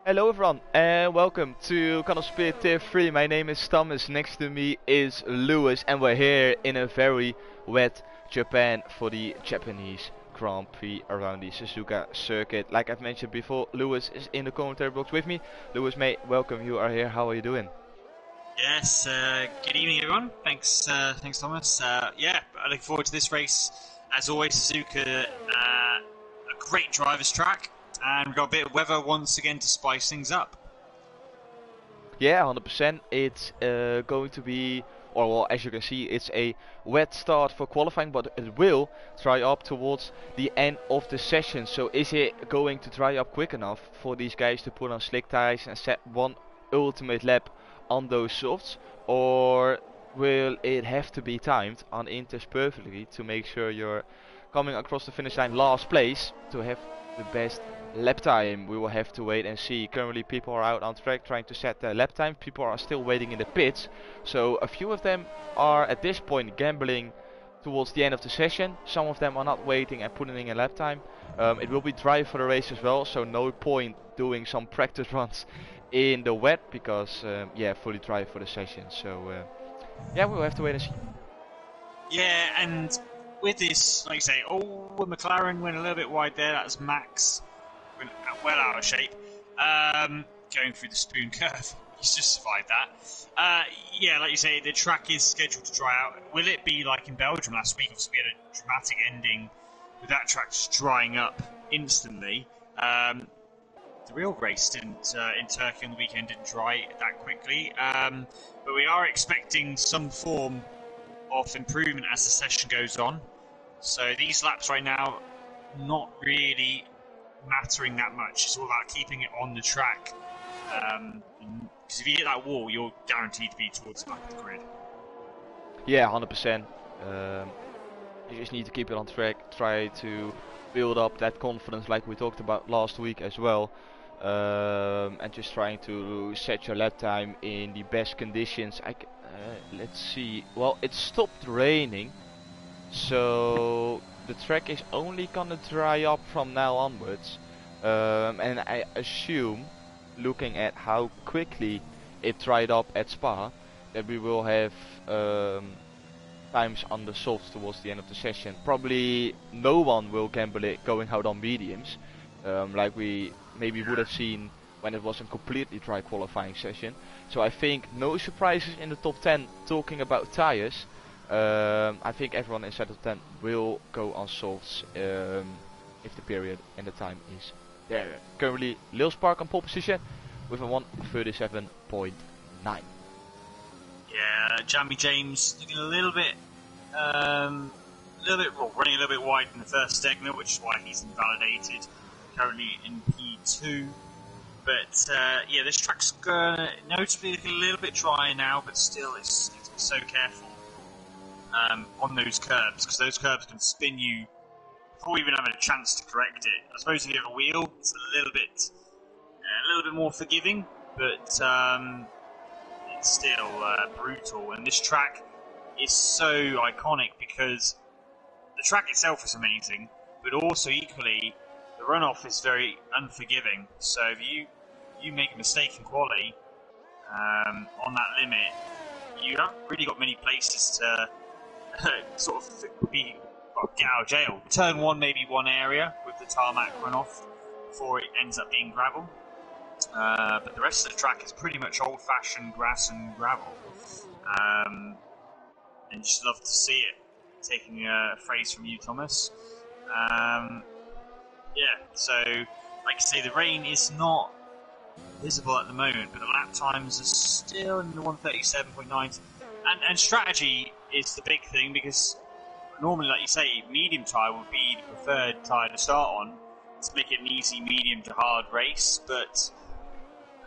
Hello everyone and welcome to Call of Spirit Tier 3. My name is Thomas, next to me is Lewis, and we're here in a very wet Japan for the Japanese Grand Prix around the Suzuka circuit. Like I've mentioned before, Lewis is in the commentary box with me. Lewis, mate, welcome, you are here. How are you doing? Yes, good evening everyone. Thanks Thomas. Yeah, I look forward to this race. As always, Suzuka, a great driver's track, and we've got a bit of weather once again to spice things up. Yeah, 100%. It's going to be, or well, as you can see, it's a wet start for qualifying, but it will dry up towards the end of the session. So is it going to dry up quick enough for these guys to put on slick tires and set one ultimate lap on those softs, or will it have to be timed on Inters perfectly to make sure you're coming across the finish line last place to have the best lap time? We will have to wait and see. Currently people are out on track trying to set their lap time. People are still waiting in the pits. So a few of them are at this point gambling towards the end of the session. Some of them are not waiting and putting in a lap time. It will be dry for the race as well, so no point doing some practice runs in the wet because yeah, fully dry for the session. So yeah, we'll have to wait and see. Yeah, and with this, like you say, McLaren went a little bit wide there. That's Max, went well out of shape, going through the spoon curve. He's just survived that. Yeah, like you say, the track is scheduled to dry out. Will it be like in Belgium last week? Obviously, we had a dramatic ending with that track just drying up instantly. The real race didn't in Turkey on the weekend didn't dry that quickly, but we are expecting some form of improvement as the session goes on. So these laps right now not really mattering that much. It's all about keeping it on the track. Because if you hit that wall, you're guaranteed to be towards the back of the grid. Yeah, 100%. You just need to keep it on track, try to build up that confidence like we talked about last week as well. And just trying to set your lap time in the best conditions. Let's see. Well, it stopped raining, so the track is only gonna dry up from now onwards. And I assume, looking at how quickly it dried up at Spa, that we will have times on the softs towards the end of the session. Probably no one will gamble it going out on mediums, like we maybe would have seen when it was a completely dry qualifying session. So I think no surprises in the top 10 talking about tires. I think everyone inside the 10 will go on softs if the period and the time is there. Currently Lil Spark on pole position with a 1:37.9. Yeah, Jamie James looking a little bit, well, running a little bit wide in the first segment, which is why he's invalidated. Currently in P2. But yeah, this track's notably looking a little bit drier now, but still it's so careful on those curbs, because those curbs can spin you before we even having a chance to correct it. I suppose if you have a wheel, it's a little bit more forgiving, but it's still brutal. And this track is so iconic because the track itself is amazing, but also equally the runoff is very unforgiving. So if you make a mistake in quali on that limit, you haven't really got many places to sort of get out of jail. Turn one, maybe one area with the tarmac runoff before it ends up being gravel. But the rest of the track is pretty much old-fashioned grass and gravel. And you just love to see it. Taking a phrase from you, Thomas. Yeah, so like I say, the rain is not visible at the moment, but the lap times are still in the 1:37.9. And strategy is the big thing, because normally, like you say, medium tyre would be the preferred tyre to start on to make it an easy medium to hard race. But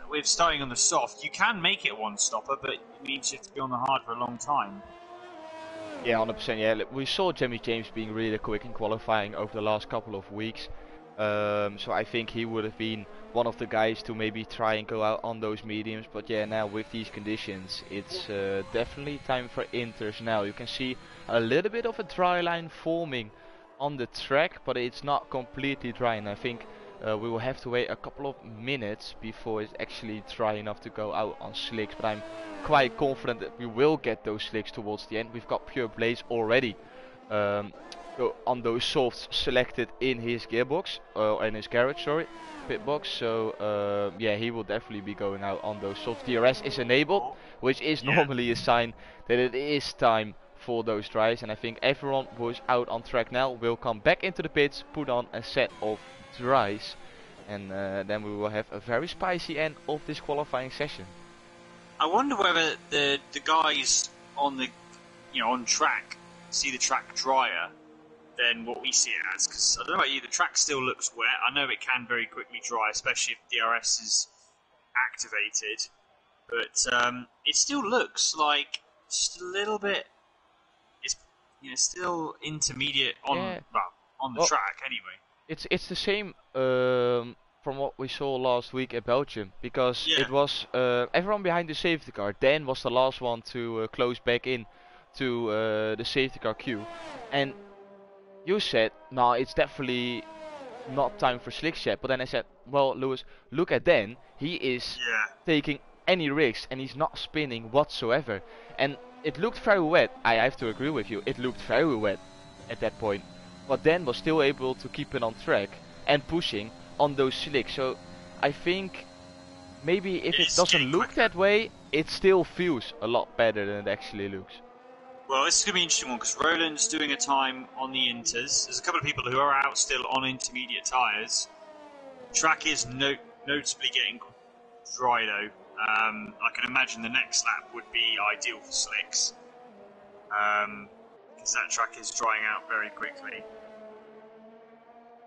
with starting on the soft, you can make it a one-stopper, but it means you have to be on the hard for a long time. Yeah, 100%. Yeah, we saw Jamie James being really quick in qualifying over the last couple of weeks. So I think he would have been one of the guys to maybe try and go out on those mediums. But yeah, now with these conditions, it's definitely time for Inters now. You can see a little bit of a dry line forming on the track, but it's not completely dry. And I think We will have to wait a couple of minutes before it's actually dry enough to go out on slicks, but I'm quite confident that we will get those slicks towards the end. We've got Pure Blaze already on those softs selected in his gearbox, in his garage, sorry, pit box. So yeah, he will definitely be going out on those softs. DRS is enabled, which is normally a sign that it is time for those dries, and I think everyone who's out on track now will come back into the pits, put on a set of dries, and then we will have a very spicy end of this qualifying session. I wonder whether the guys on the on track see the track drier than what we see it as, because I don't know about you, the track still looks wet. I know it can very quickly dry, especially if DRS is activated, but it still looks like just a little bit. It's still intermediate on the track anyway. It's the same from what we saw last week at Belgium, because it was everyone behind the safety car. Dan was the last one to close back in to the safety car queue, and you said, no, it's definitely not time for slicks yet. But then I said, well, Lewis, look at Dan. He is taking any risks and he's not spinning whatsoever. And it looked very wet. I have to agree with you. It looked very wet at that point. But Dan was still able to keep it on track and pushing on those slicks. So I think maybe if it doesn't look that way, it still feels a lot better than it actually looks. Well, this is going to be an interesting one, because Roland's doing a time on the inters. There's a couple of people who are out still on intermediate tyres. Track is noticeably getting dry though. I can imagine the next lap would be ideal for slicks, because that track is drying out very quickly.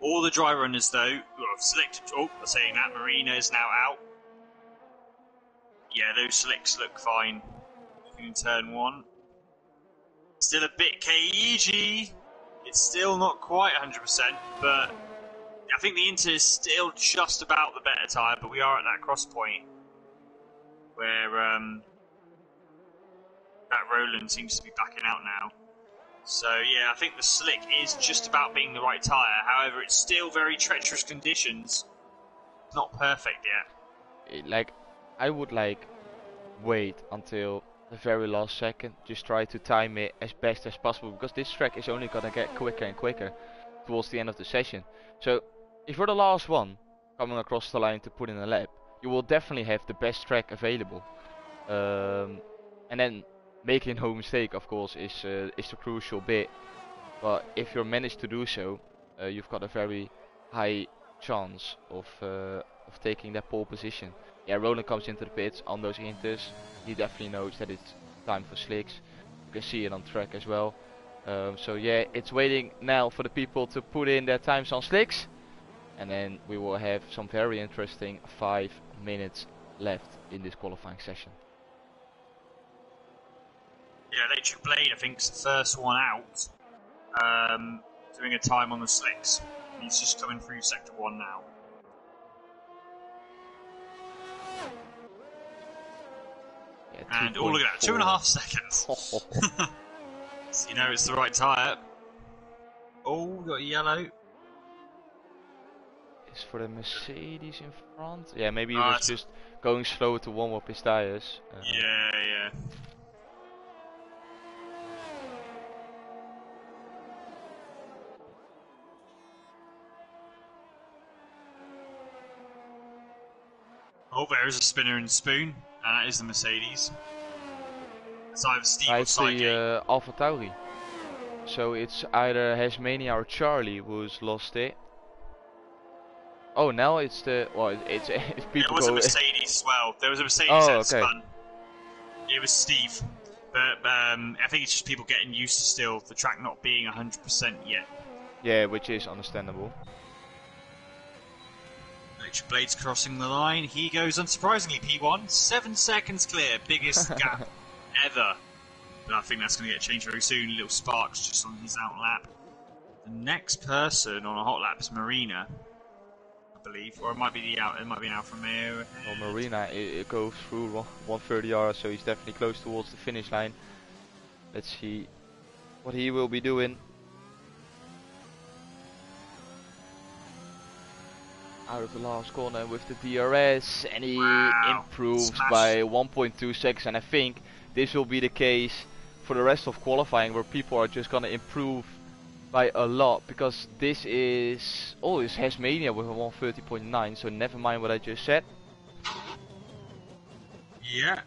All the dry runners though have selected. Oh, saying that Marina is now out. Yeah, those slicks look fine in turn 1. Still a bit cagey. It's still not quite 100%, but I think the Inter is still just about the better tyre, but we are at that cross point where that Roland seems to be backing out now. So yeah, I think the slick is just about being the right tyre. However, it's still very treacherous conditions. It's not perfect yet. I would wait until the very last second, just try to time it as best as possible, because this track is only gonna get quicker and quicker towards the end of the session. So if you're the last one coming across the line to put in a lap, you will definitely have the best track available, and then making no mistake, of course, is the crucial bit. But if you manage to do so, you've got a very high chance of taking that pole position. Yeah, Roland comes into the pits on those inters. He definitely knows that it's time for slicks. You can see it on track as well. So yeah, it's waiting now for the people to put in their times on slicks, and then we will have some very interesting 5 minutes left in this qualifying session. Yeah, Electric Blade, I think, is the first one out, doing a time on the slicks. He's just coming through sector 1 now. Yeah, and look at that, 2.5 seconds. So you know it's the right tyre. Oh, got yellow. Is for the Mercedes in front? Yeah, maybe he was just going slow to warm up his tyres. Yeah. Oh, there's a spinner and spoon, and that is the Mercedes. It's either Steve or Saigate. The AlphaTauri. So it's either Hasmania or Charlie who's lost it. Oh, now it's the it's if people it was go a Mercedes as well. There was a Mercedes that spun. It was Steve, but I think it's just people getting used to still the track not being 100% yet. Yeah, which is understandable. Electric Blade's crossing the line. He goes unsurprisingly P1, 7 seconds clear, biggest gap ever. But I think that's going to get changed very soon. Little sparks just on his out lap. The next person on a hot lap is Marina, I believe, or it might be the out. It might be an Alfa Romeo. Well, Marina, it goes through 130 hours, so he's definitely close towards the finish line. Let's see what he will be doing. out of the last corner with the DRS, and he improves Smash. by 1.2 seconds. And I think this will be the case for the rest of qualifying, where people are just gonna improve by a lot, because this is it's Hasmania with a 130.9. So never mind what I just said. Yeah.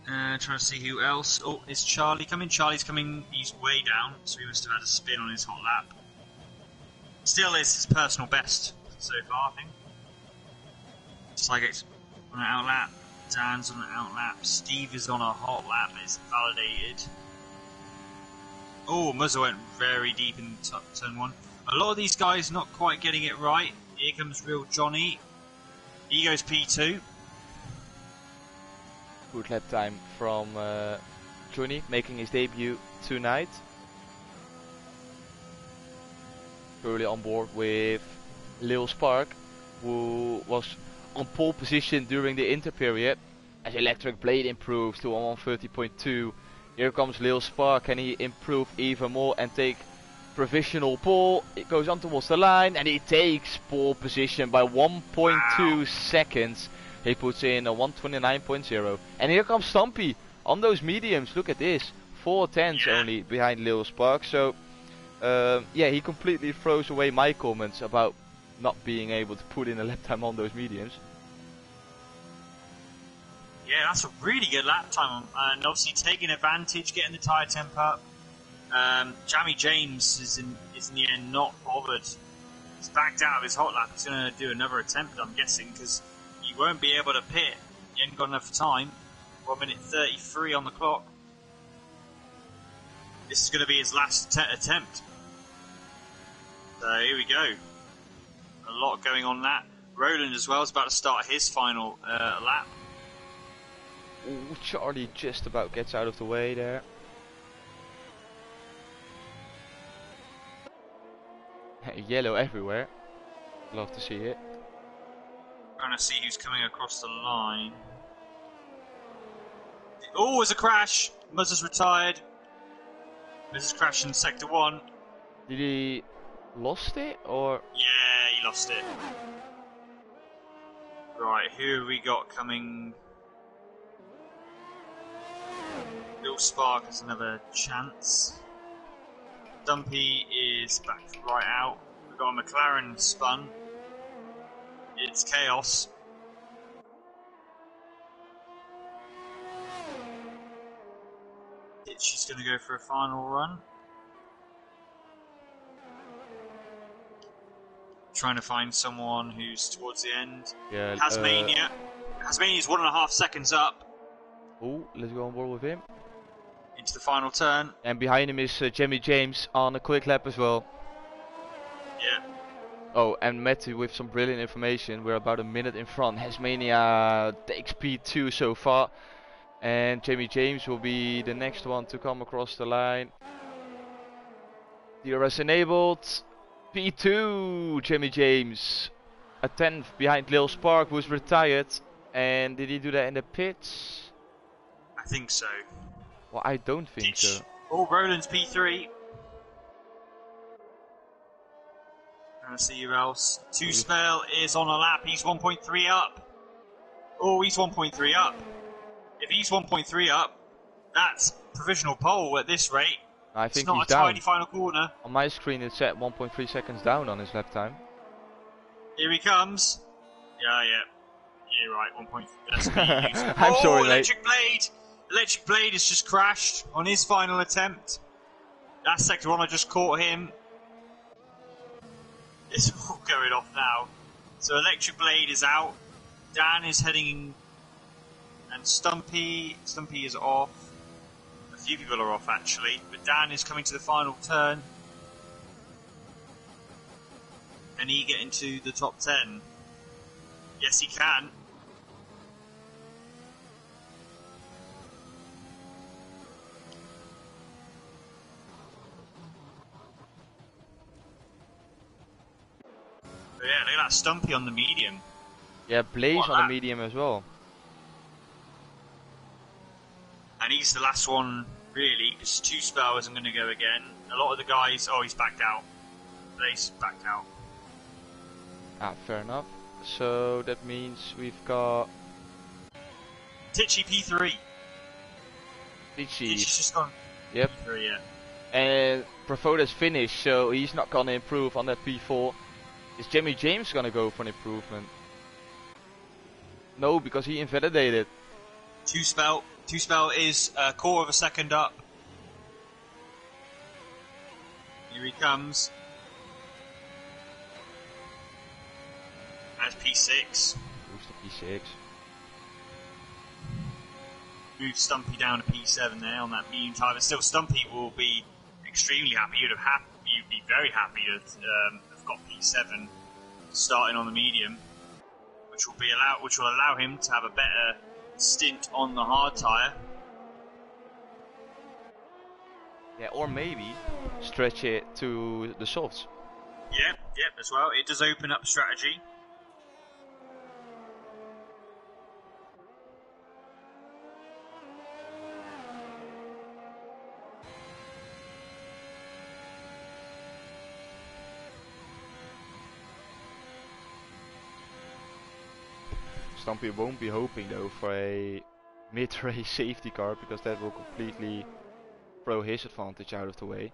Trying to see who else. Oh, is Charlie coming? Charlie's coming. He's way down, so he must have had a spin on his hot lap. Still is his personal best so far, I think. Sligate's on an out lap. Dan's on an out lap. Steve is on a hot lap. It's validated. Oh, Muzza went very deep in turn 1. A lot of these guys not quite getting it right. Here comes Real Johnny. He goes P2. Good lap time from Johnny, making his debut tonight. Early on board with Lil Spark, who was on pole position during the inter period. As Electric Blade improves to 130.2, here comes Lil Spark, and he improve even more and take provisional pole. It goes on towards the line, and he takes pole position by 1.2 seconds. He puts in a 129.0, and here comes Stumpy on those mediums. Look at this, 4/10 only behind Lil Spark. So yeah, he completely throws away my comments about not being able to put in a lap time on those mediums. Yeah, that's a really good lap time, and obviously taking advantage, getting the tyre temp up. Jamie James is in the end not bothered. He's backed out of his hot lap. He's going to do another attempt, I'm guessing, because he won't be able to pit. He ain't got enough time. 1 minute 33 on the clock. This is going to be his last attempt. So here we go. A lot going on that. Roland as well is about to start his final lap. Ooh, Charlie just about gets out of the way there. Yellow everywhere. Love to see it. Trying to see who's coming across the line. Oh, there's a crash! Muzza's retired. Muzza's crashed in sector 1. Did he lost it, or? Yeah, he lost it. Right, who have we got coming? Lil Spark has another chance. Dumpy is back right out. We've got a McLaren spun. It's chaos. She's going to go for a final run. Trying to find someone who's towards the end. Yeah. Hasmania. Hasmania's 1.5 seconds up. Oh, let's go on board with him. Into the final turn. And behind him is Jamie James on a quick lap as well. Yeah. Oh, and Matthew with some brilliant information. We're about a minute in front. Hasmania takes P2 so far. And Jamie James will be the next one to come across the line. DRS enabled. P2, Jamie James. A 10th behind Lil Spark, who's retired. And did he do that in the pits? I think so. Well, I don't think so. Oh, Roland's P3. Trying to see who else. Two Spell is on a lap. He's 1.3 up. Oh, he's 1.3 up. If he's 1.3 up, that's provisional pole at this rate. I think it's not he's a down. tidy final corner. On my screen it said 1.3 seconds down on his lap time. Here he comes. Yeah. You're right, 1.3. That's me. I'm sorry, mate. Electric Blade! Electric Blade has just crashed on his final attempt. That sector 1, I just caught him. It's all going off now. So Electric Blade is out. Dan is heading... And Stumpy is off. A few people are off actually, but Dan is coming to the final turn. Can he get into the top 10? Yes, he can. But yeah, look at that Stumpy on the medium. Yeah, Blaze on the medium as well. And he's the last one, really, because Two Spell isn't going to go again. A lot of the guys... Oh, he's backed out. Blaze backed out. Fair enough. So that means we've got Tichy P3. Tichy. Tichy's just gone. Yep. P3, yeah. And Profoda's finished, so he's not gonna improve on that P4. Is Jimmy James gonna go for an improvement? No, because he invalidated. Two spell is a quarter of a second up. Here he comes. As P6. Moves to P6. Move Stumpy down to P7 there on that medium time. And still, Stumpy will be extremely happy. You'd be very happy to have got P7 starting on the medium, which will allow him to have a better stint on the hard tyre. Yeah, or maybe stretch it to the softs. Yeah, as well. It does open up strategy. Stumpy won't be hoping though for a mid-race safety car, because that will completely throw his advantage out of the way.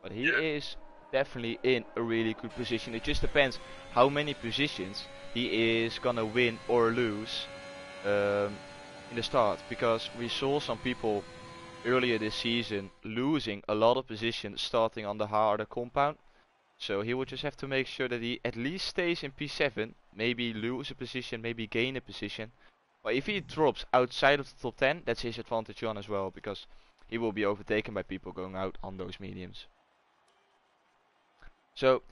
But he is definitely in a really good position. It just depends how many positions he is gonna win or lose in the start, because we saw some people earlier this season losing a lot of positions starting on the harder compound. So he will just have to make sure that he at least stays in P7, maybe lose a position, maybe gain a position. But if he drops outside of the top 10, that's his advantage on as well, because he will be overtaken by people going out on those mediums. So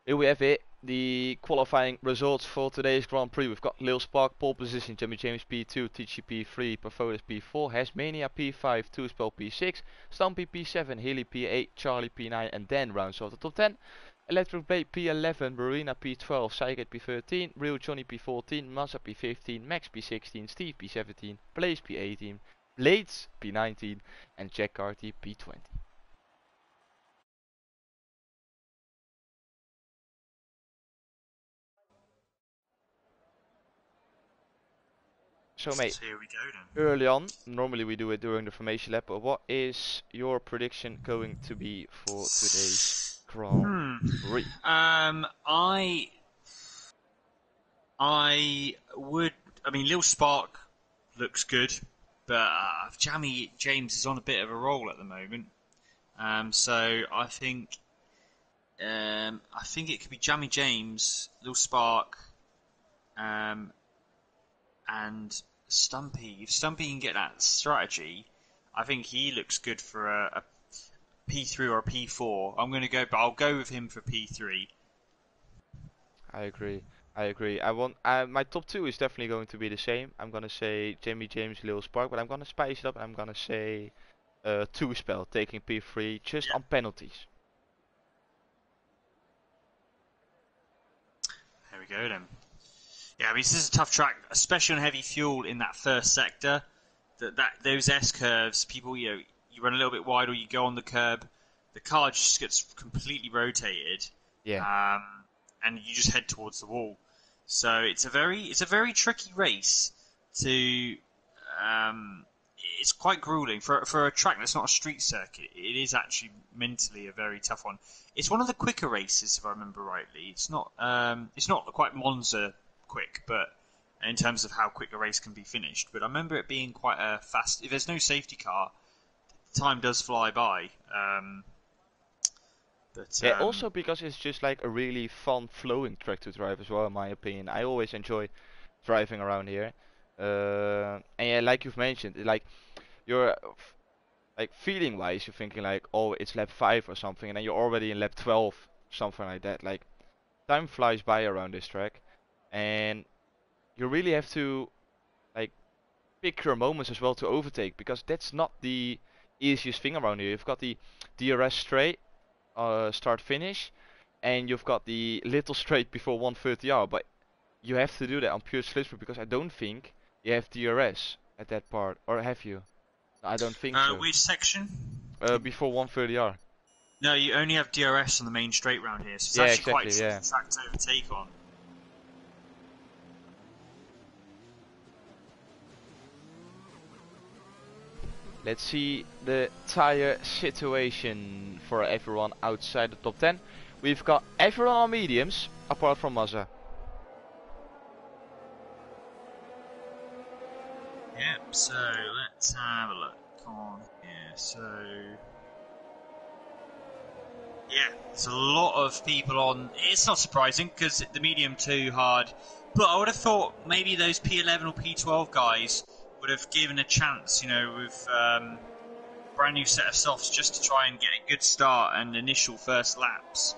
here we have it, the qualifying results for today's Grand Prix. We've got Lil Spark pole position, Jimmy James P2, TG P3, Perfodas P4, Hasmania P5, Two-Spell P6, Stumpy P7, Healy P8, Charlie P9, and then rounds off the top 10. Electric Blade P11, Marina P12, Psychic P13, Real Johnny P14, Massa P15, Max P16, Steve P17, Blaze P18, Blades P19, and Jack Carty P20. So mate, Here we go then. early on, normally we do it during the formation lap, but what is your prediction going to be for today's Grand Prix? I mean, Lil Spark looks good, but Jamie James is on a bit of a roll at the moment. So I think it could be Jamie James, Lil Spark, and Stumpy. If Stumpy can get that strategy, I think he looks good for a P3 or a P4. I'll go with him for P3. I agree. My top 2 is definitely going to be the same. I'm gonna say Jamie James, Lil Spark, but I'm gonna spice it up and I'm gonna say Two-Spell taking P3 just on penalties. There we go then. Yeah, I mean, this is a tough track, especially on heavy fuel in that first sector. Those S curves, people, you run a little bit wide or you go on the curb, the car just gets completely rotated. Yeah. And you just head towards the wall. So it's a very tricky race to. It's quite grueling for a track that's not a street circuit. It is actually mentally a very tough one. It's one of the quicker races, if I remember rightly. It's not quite Monza quick, but in terms of how quick a race can be finished. But I remember it being quite a fast. If there's no safety car, time does fly by. Yeah, also because it's just like a really fun flowing track to drive as well, in my opinion. I always enjoy driving around here. And yeah, like you've mentioned, like you're like feeling wise, you're thinking like, oh, it's lap 5 or something, and then you're already in lap 12, something like that. Like time flies by around this track, and you really have to like pick your moments as well to overtake, because that's not the easiest thing around here. You've got the DRS straight, start finish, and you've got the little straight before 130R, but you have to do that on pure slipstream, because I don't think you have DRS at that part, or have you? No, I don't think so. Which section? Before 130R. No, you only have DRS on the main straight round here, so it's Yeah, actually exactly, quite a tricky track to overtake on. Let's see the tire situation for everyone outside the top 10. We've got everyone on mediums, apart from Mazza. Yep, so let's have a look on here. So, yeah, there's a lot of people on. It's not surprising because the medium too hard, but I would have thought maybe those P11 or P12 guys would have given a chance, you know, with brand new set of softs just to try and get a good start and initial first laps,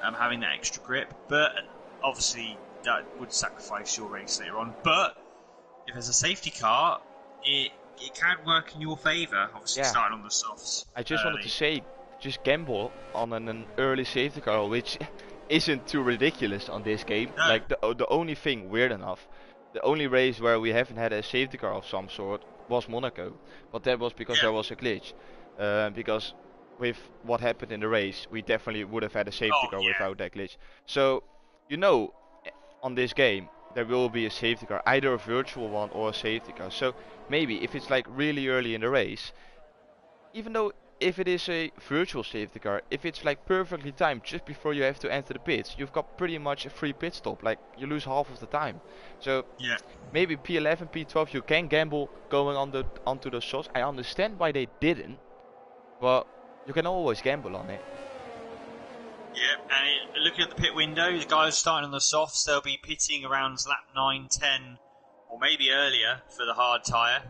having that extra grip. But obviously that would sacrifice your race later on. But if there's a safety car, it can work in your favour, obviously starting on the softs. I just wanted to say, just gamble on an early safety car, which isn't too ridiculous on this game. No. Like the only thing, weird enough, the only race where we haven't had a safety car of some sort was Monaco. But that was because there was a glitch. Because with what happened in the race, we definitely would have had a safety car without that glitch. So, you know, on this game, there will be a safety car, either a virtual one or a safety car. So maybe if it's like really early in the race, even though if it is a virtual safety car, if it's like perfectly timed just before you have to enter the pits, you've got pretty much a free pit stop. Like you lose half of the time. So maybe P11, P12 you can gamble going onto the shots. I understand why they didn't, but you can always gamble on it. Yeah, and looking at the pit window, the guys starting on the softs, they'll be pitting around lap 9, 10, or maybe earlier for the hard tyre.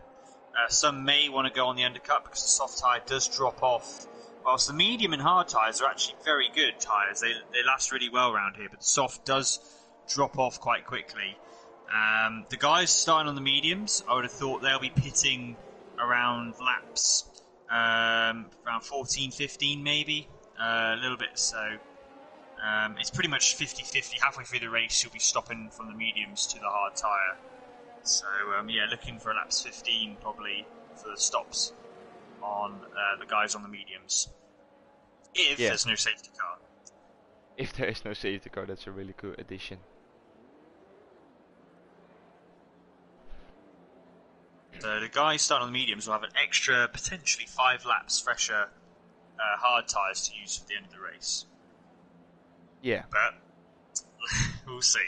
Some may want to go on the undercut because the soft tyre does drop off. Whilst the medium and hard tyres are actually very good tyres, they last really well around here, but the soft does drop off quite quickly. The guys starting on the mediums, I would have thought they'll be pitting around laps around 14, 15 maybe, a little bit so. It's pretty much 50-50. Halfway through the race, you'll be stopping from the mediums to the hard tyre. So, yeah, looking for laps 15 probably for the stops on the guys on the mediums. If there's no safety car. If there is no safety car, that's a really good addition. So the guys starting on the mediums will have an extra, potentially 5 laps fresher hard tyres to use for the end of the race. Yeah. But we'll see.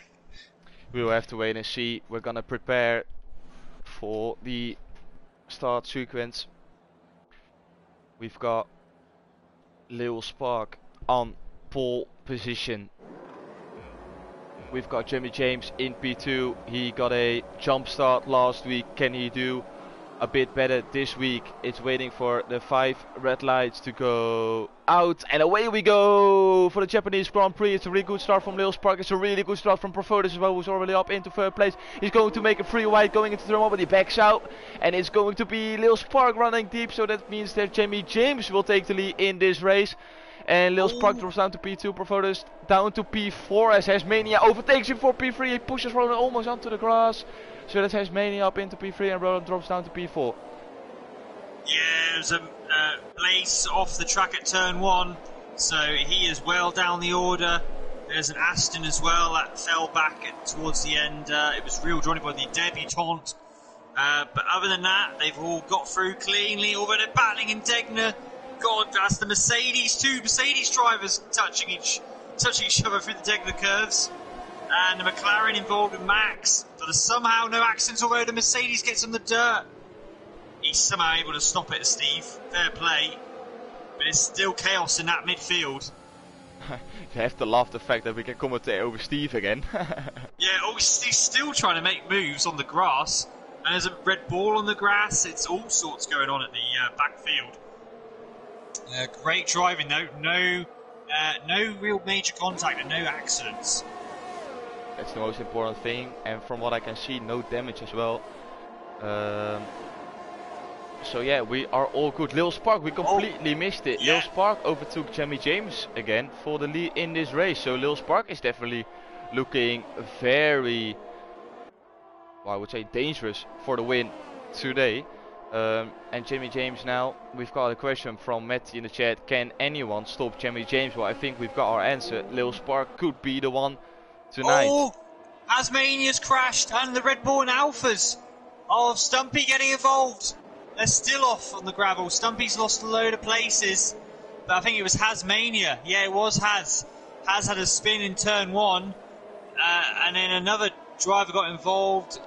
We will have to wait and see. We're gonna prepare for the start sequence. We've got Lil Spark on pole position. We've got Jimmy James in P2. He got a jump start last week. Can he do a bit better this week? It's waiting for the 5 red lights to go out, and away we go for the Japanese Grand Prix. It's a really good start from Lil Spark. It's a really good start from Profotis as well, who's already up into 3rd place. He's going to make a free wide going into turn 1, but he backs out, and it's going to be Lil Spark running deep, so that means that Jimmy James will take the lead in this race. And Lil Spark drops down to P2, Profotis down to P4 as Hasmania overtakes him for P3. He pushes Roland almost onto the grass. So that's Hasmania up into P3 and Roland drops down to P4. Yeah, there's a Blaze off the track at turn 1, so he is well down the order. There's an Aston as well that fell back towards the end. It was real joined by the debutante. But other than that, they've all got through cleanly, although they're battling in Degner. God, that's the Mercedes, 2 Mercedes drivers touching each other through the Degner curves. And the McLaren involved with Max. So there's somehow no accidents, although the Mercedes gets on the dirt. He's somehow able to stop it, Steve. Fair play. But it's still chaos in that midfield. You have to laugh the fact that we can commentate over Steve again. Yeah, he's still trying to make moves on the grass. And there's a red ball on the grass. It's all sorts going on at the backfield. Great driving though. No real major contact and no accidents. That's the most important thing, and from what I can see, no damage as well. So yeah, we are all good. Lil Spark, we completely missed it. Lil Spark overtook Jimmy James again for the lead in this race. So Lil Spark is definitely looking very, well, I would say dangerous for the win today. And Jimmy James now, we've got a question from Matt in the chat. Can anyone stop Jimmy James? Well, I think we've got our answer. Lil Spark could be the one tonight. Oh, Hasmania's crashed and the Red Bull and Alphas of Stumpy getting involved. They're still off on the gravel. Stumpy's lost a load of places. But I think it was Hasmania. Yeah, it was Has. Has had a spin in turn 1. And then another driver got involved.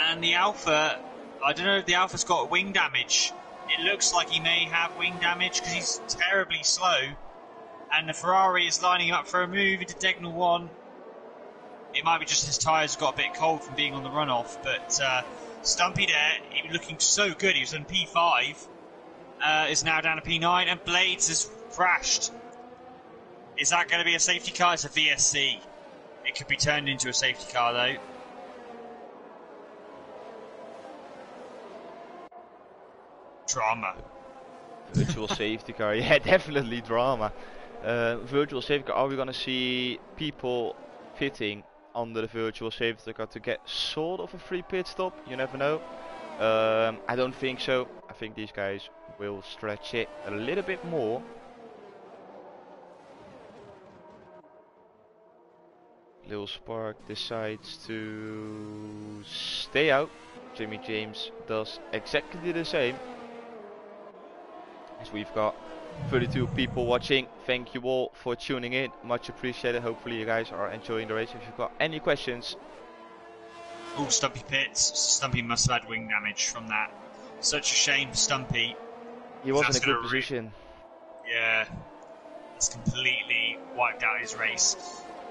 And the Alpha, I don't know if the Alpha's got wing damage. It looks like he may have wing damage because he's terribly slow. And the Ferrari is lining up for a move into Degnal 1. It might be just his tyres got a bit cold from being on the runoff. But Stumpy there, he was looking so good. He was on P5. Is now down to P9. And Blades has crashed. Is that going to be a safety car? It's a VSC. It could be turned into a safety car though. Drama. Virtual safety car, yeah, definitely drama. Virtual safety car, are we gonna see people pitting under the virtual safety car to get sort of a free pit stop? You never know. I don't think so. I think these guys will stretch it a little bit more. Lil Spark decides to stay out. Jimmy James does exactly the same. As we've got 32 people watching. Thank you all for tuning in. Much appreciated. Hopefully you guys are enjoying the race. If you've got any questions. Oh, Stumpy pits. Stumpy must have had wing damage from that. Such a shame for Stumpy. He was in a good position. Yeah. It's completely wiped out his race.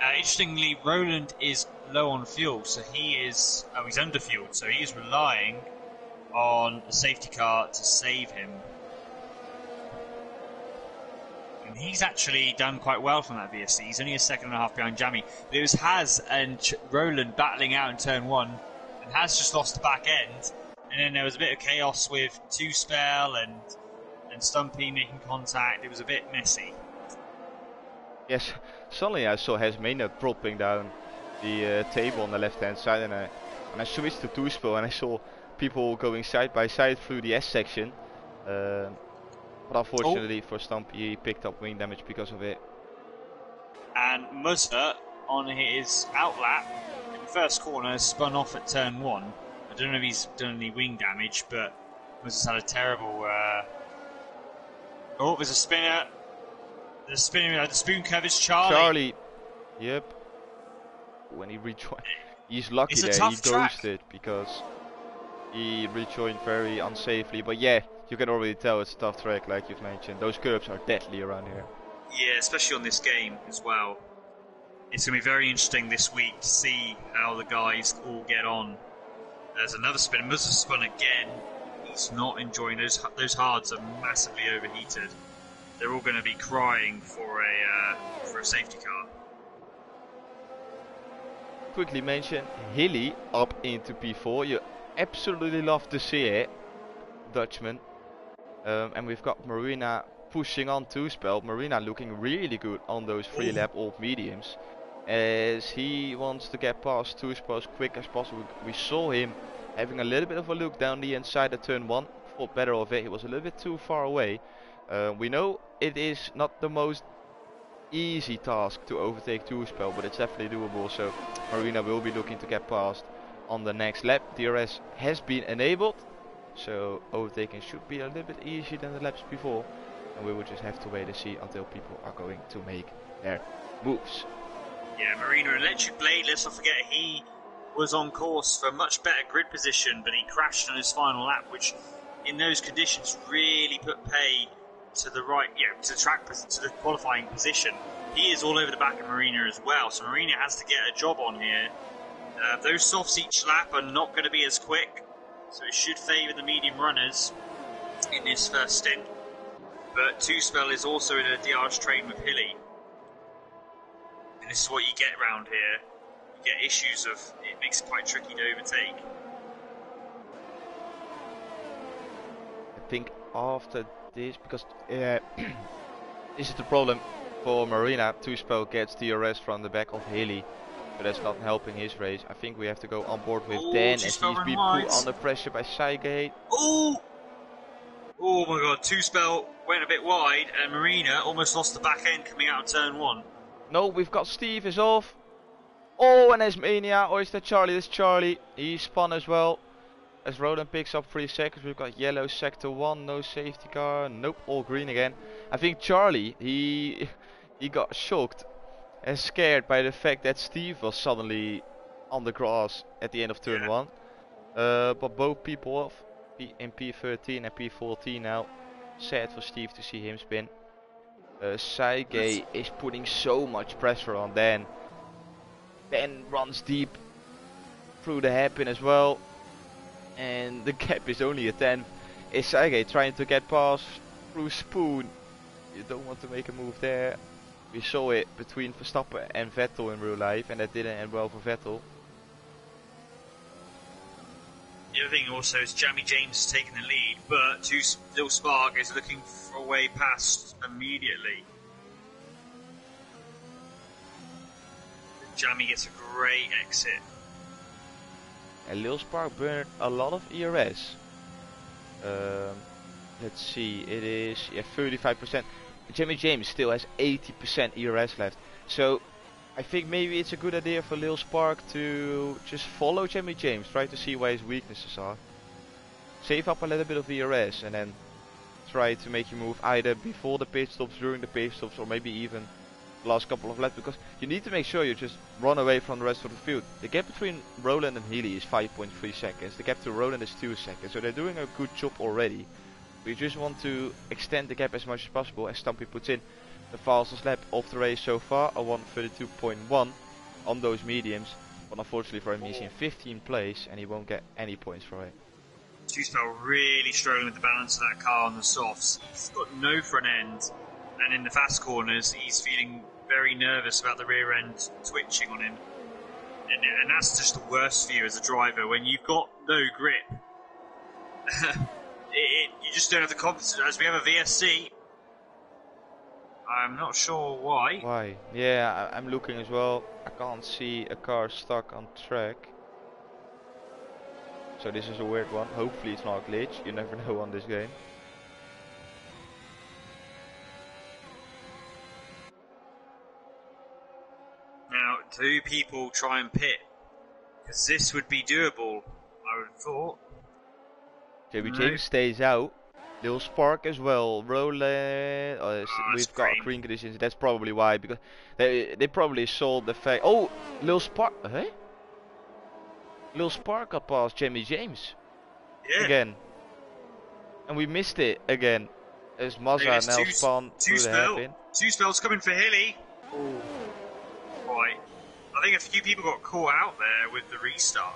Interestingly, Roland is low on fuel, so he is... Oh, he's under fueled, so he is relying on a safety car to save him. And he's actually done quite well from that VSC. He's only a second and a half behind Jammy. But it was Has and Roland battling out in turn 1, and Has just lost the back end. And then there was a bit of chaos with Two Spell and Stumpy making contact. It was a bit messy. Yes, suddenly I saw Hasmania dropping down the table on the left hand side, and I switched to Two Spell and I saw people going side by side through the S section. But unfortunately for Stumpy, he picked up wing damage because of it. And Muzza, on his outlap in the first corner, spun off at turn 1. I don't know if he's done any wing damage, but Muzza's had a terrible... Oh, there's a spinner. The spinner, the spoon curve is Charlie. Yep. When he rejoined, he's lucky it's there. He track. ghosted because he rejoined very unsafely. But yeah, you can already tell it's a tough track, like you've mentioned. Those curbs are deadly around here. Yeah, especially on this game as well. It's going to be very interesting this week to see how the guys all get on. There's another spin. Muzza spun again. He's not enjoying those hards are massively overheated. They're all going to be crying for a safety car. Quickly mention Hilly up into P4. You absolutely love to see it, Dutchman. And we've got Marina pushing on Two Spell. Marina looking really good on those 3-lap old mediums, as he wants to get past Two Spell as quick as possible. We saw him having a little bit of a look down the inside of turn 1. Thought better of it. He was a little bit too far away. We know it is not the most easy task to overtake Two Spell, but it's definitely doable. So Marina will be looking to get past on the next lap. DRS has been enabled, so overtaking should be a little bit easier than the laps before, and we will just have to wait and see until people are going to make their moves. Yeah, Marina Electric Blade, let's not forget he was on course for a much better grid position, but he crashed on his final lap, which in those conditions really put pay to the right, to the track, to the qualifying position. He is all over the back of Marina as well, so Marina has to get a job on here. Those softs each lap are not going to be as quick, so it should favour the medium runners in this first stint. But Two Spell is also in a DRS train with Hilly, and this is what you get around here. You get issues of, it makes it quite tricky to overtake. I think after this, because this is the problem for Marina. Two Spell gets DRS from the back of Hilly, but that's not helping his race. I think we have to go on board with Dan, as he's been put under pressure by Cygate. Oh my god, Two Spell went a bit wide, and Marina almost lost the back end coming out of turn 1. No, we've got Steve is off. Oh, and there's Mania, or is that Charlie? That's Charlie. He spun as well. as Roland picks up 3 seconds. We've got yellow sector 1, no safety car. Nope, all green again. I think Charlie, he got shocked and scared by the fact that Steve was suddenly on the grass at the end of turn 1. But both people off in P13 and P14 now. Sad for Steve to see him spin. Saige is putting so much pressure on Dan. Ben runs deep through the hairpin as well. And the gap is only a 10th. Is Saige trying to get past through Spoon? You don't want to make a move there. We saw it between Verstappen and Vettel in real life, and that didn't end well for Vettel. The other thing also is Jamie James is taking the lead, but Lil Spark is looking for a way past immediately. Jamie gets a great exit. And Lil Spark burned a lot of ERS. Let's see, it is 35%. Jamie James still has 80% ERS left. So I think maybe it's a good idea for Lil Spark to just follow Jamie James, try to see where his weaknesses are. Save up a little bit of ERS and then try to make your move either before the pit stops, during the pit stops, or maybe even the last couple of laps, because you need to make sure you just run away from the rest of the field. The gap between Roland and Healy is 5.3 seconds. The gap to Roland is 2 seconds, so they're doing a good job already. We just want to extend the gap as much as possible, as Stumpy puts in. The fastest lap of the race so far, a 1:32.1 on those mediums. But unfortunately for him, he's in 15th place and he won't get any points for it. Two-Spell really struggling with the balance of that car on the softs. He's got no front end, and in the fast corners, he's feeling very nervous about the rear end twitching on him. And that's just the worst for you as a driver, when you've got no grip. You just don't have the confidence. As we have a VSC, I'm not sure why. Why? Yeah, I'm looking as well. I can't see a car stuck on track. So this is a weird one. Hopefully it's not a glitch. You never know on this game. Now, do people try and pit? Because this would be doable, I would have thought. JB James stays out. Lil Spark as well. Roland. We've got green conditions. That's probably why, because they probably saw the fact. Oh, Lil Spark. Hey? Lil Spark got past Jamie James. Yeah. Again. And we missed it again. As Mazda now spun through the hairpin. Two-Spell's coming for Hilly. Oh. Right. I think a few people got caught out there with the restart.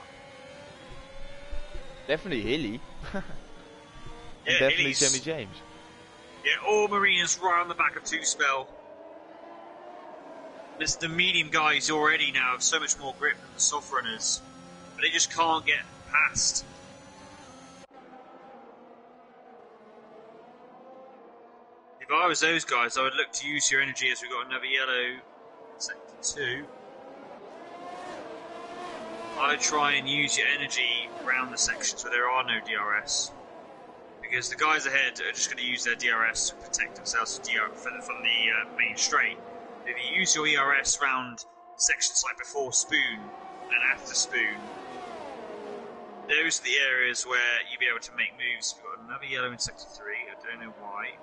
Definitely Hilly. Yeah, definitely Jamie James. Yeah, all Marina's right on the back of Two-Spell. There's the medium guys already now have so much more grip than the soft runners, but they just can't get past. If I was those guys, I would look to use your energy as we've got another yellow sector 2. I'd try and use your energy around the sections where there are no DRS. Because the guys ahead are just going to use their DRS to protect themselves from the main straight. If you use your ERS round sections like before Spoon and after Spoon, those are the areas where you'll be able to make moves. We've got another yellow in sector 3, I don't know why.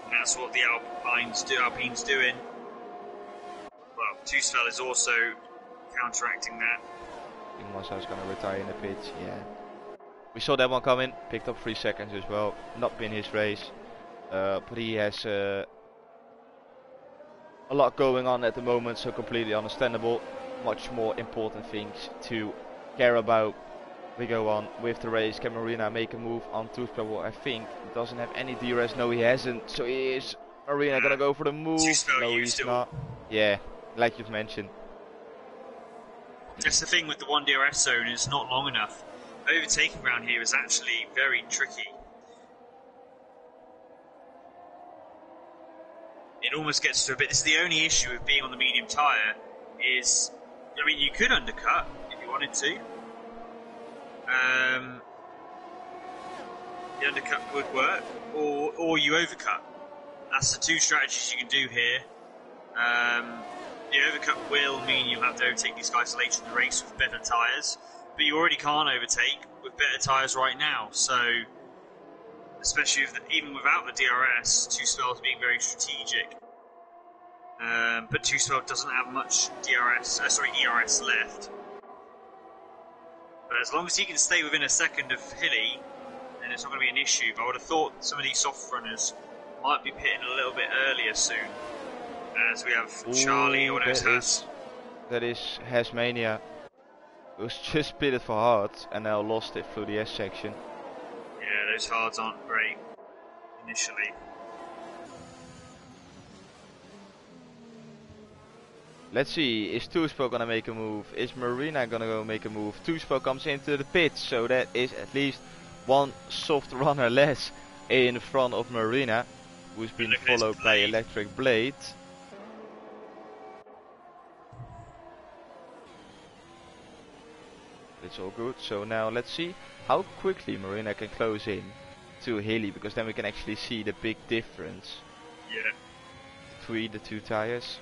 And that's what the Alpine's doing. Well, Two-Spell is also counteracting that. I think Mazda's gonna retire in the pits, yeah. We saw that one coming, picked up 3 seconds as well. Not been his race, but he has a lot going on at the moment, so completely understandable. Much more important things to care about. We go on with the race. Can Marina make a move on Two-Spell? Well, I think doesn't have any DRS. No, he hasn't. So is Marina gonna go for the move? No, he's not. Yeah, like you've mentioned. That's the thing with the 1 DRS zone, it's not long enough. Overtaking around here is actually very tricky. It almost gets to a bit. This is the only issue with being on the medium tyre. Is, I mean, you could undercut if you wanted to. The undercut would work, or you overcut. That's the two strategies you can do here. The overcut will mean you'll have to overtake these guys later in the race with better tyres, but you already can't overtake with better tyres right now. So, especially even without the DRS, Two Spells being very strategic. But Two Spell doesn't have much ERS left. But as long as he can stay within a second of Hilly, then it's not going to be an issue. But I would have thought some of these soft runners might be pitting a little bit earlier soon. As we have Charlie, or that is Hasmania. It was just pitted for hard and now lost it through the S section. Yeah, those hards aren't great initially. Let's see, is Tuspel gonna make a move? Is Marina gonna go make a move? Tuspel comes into the pit, so that is at least one soft runner less in front of Marina, who's been followed by Electric Blade. It's all good, so now let's see how quickly Marina can close in to Hilly, because then we can actually see the big difference between the two tires.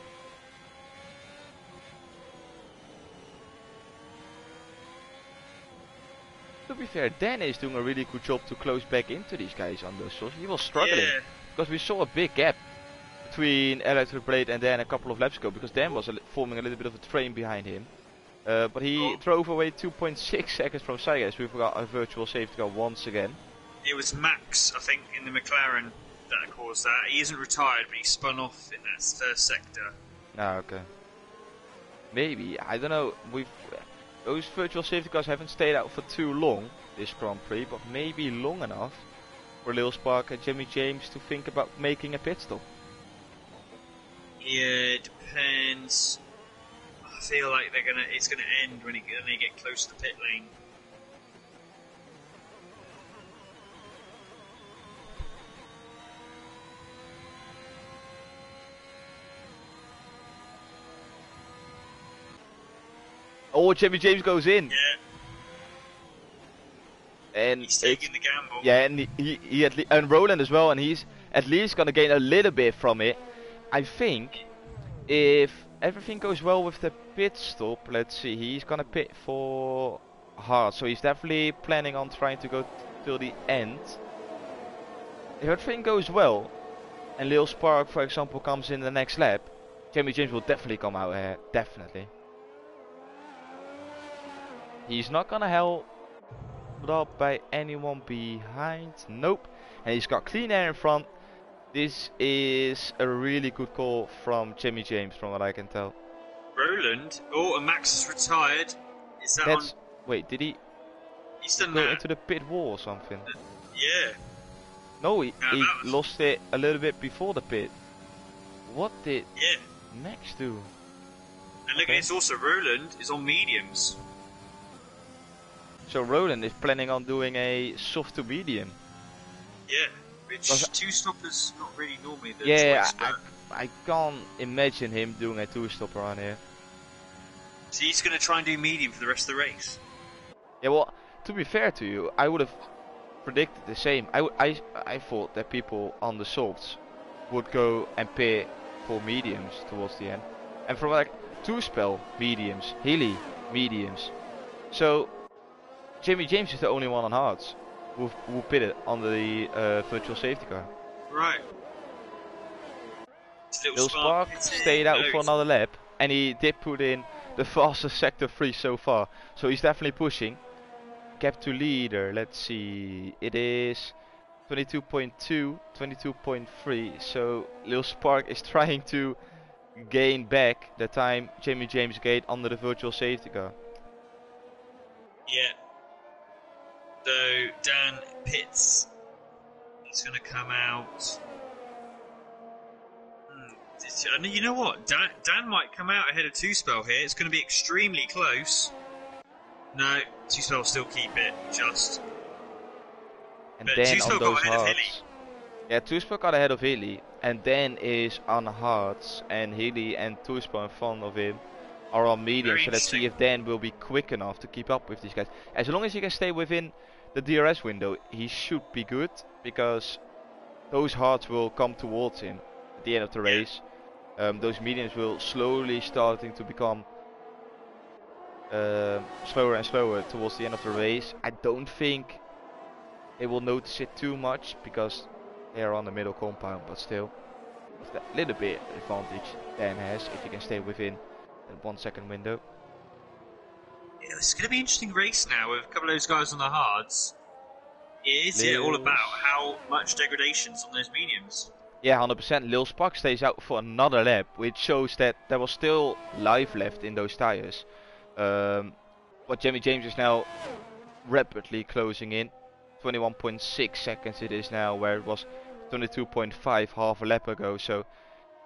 To be fair, Dan is doing a really good job to close back into these guys on those sources. He was struggling because we saw a big gap between Electric Blade and Dan a couple of laps ago, because Dan was forming a little bit of a train behind him. But he drove away 2.6 seconds from Sagas. We've got a virtual safety car once again. It was Max, I think, in the McLaren that caused that. He isn't retired, but he spun off in that first sector. Ah, okay. Maybe, I don't know. Those virtual safety cars haven't stayed out for too long this Grand Prix, but maybe long enough for Lil Spark and Jimmy James to think about making a pit stop. Yeah, it depends. I feel like it's gonna end when they get close to the pit lane. Oh, Jimmy James goes in. Yeah. And he's taking the gamble. Yeah, and and Roland as well, and he's at least gonna gain a little bit from it. I think if everything goes well with the pit stop, let's see, he's gonna pit for hard, so he's definitely planning on trying to go till the end. If everything goes well, and Lil Spark, for example, comes in the next lap, Jimmy James will definitely come out here, definitely. He's not gonna held up by anyone behind, nope. And he's got clean air in front. This is a really good call from Jimmy James, from what I can tell. Roland, and Max is retired. Is that on? Wait, did he? He's done go that. into the pit wall or something? Yeah. No, he lost it a little bit before the pit. What did Max do? And look, it's also Roland is on mediums. So Roland is planning on doing a soft to medium. Yeah, which two-stopper's not really normally the choice, but I can't imagine him doing a two-stopper on here. So he's going to try and do medium for the rest of the race? Yeah, well, to be fair to you, I would have predicted the same. I thought that people on the softs would go and pit for mediums towards the end. And from like two-spell, mediums, Hilly, mediums. So Jimmy James is the only one on hards who pitted on the virtual safety car. Right. Lil Spark stayed out for another lap, and he did put in the fastest sector 3 so far. So he's definitely pushing. Gap to leader, let's see, it is 22.2, 22.3. So Lil Spark is trying to gain back the time Jimmy James gained under the virtual safety car. Yeah. So Dan pits. He's going to come out. You know what? Dan might come out ahead of Two-Spell here. It's going to be extremely close. No, Two-Spell will still keep it, just. And but then Two-Spell on those got ahead of hards. Hilly. Yeah, Two-Spell got ahead of Hilly, and Dan is on hards, and Hilly and Two-Spell in front of him are on medium. So let's see if Dan will be quick enough to keep up with these guys. As long as he can stay within the DRS window, he should be good, because those hards will come towards him at the end of the race. those mediums will slowly starting to become slower and slower towards the end of the race. I don't think they will notice it too much because they are on the middle compound, but still, it's that little bit advantage Dan has if you can stay within that 1 second window. Yeah, it's going to be an interesting race now with a couple of those guys on the hards. Is it all about how much degradation's on those mediums? Yeah, 100%. Lil Spark stays out for another lap, which shows that there was still life left in those tires. But Jimmy James is now rapidly closing in. 21.6 seconds it is now, where it was 22.5 half a lap ago. So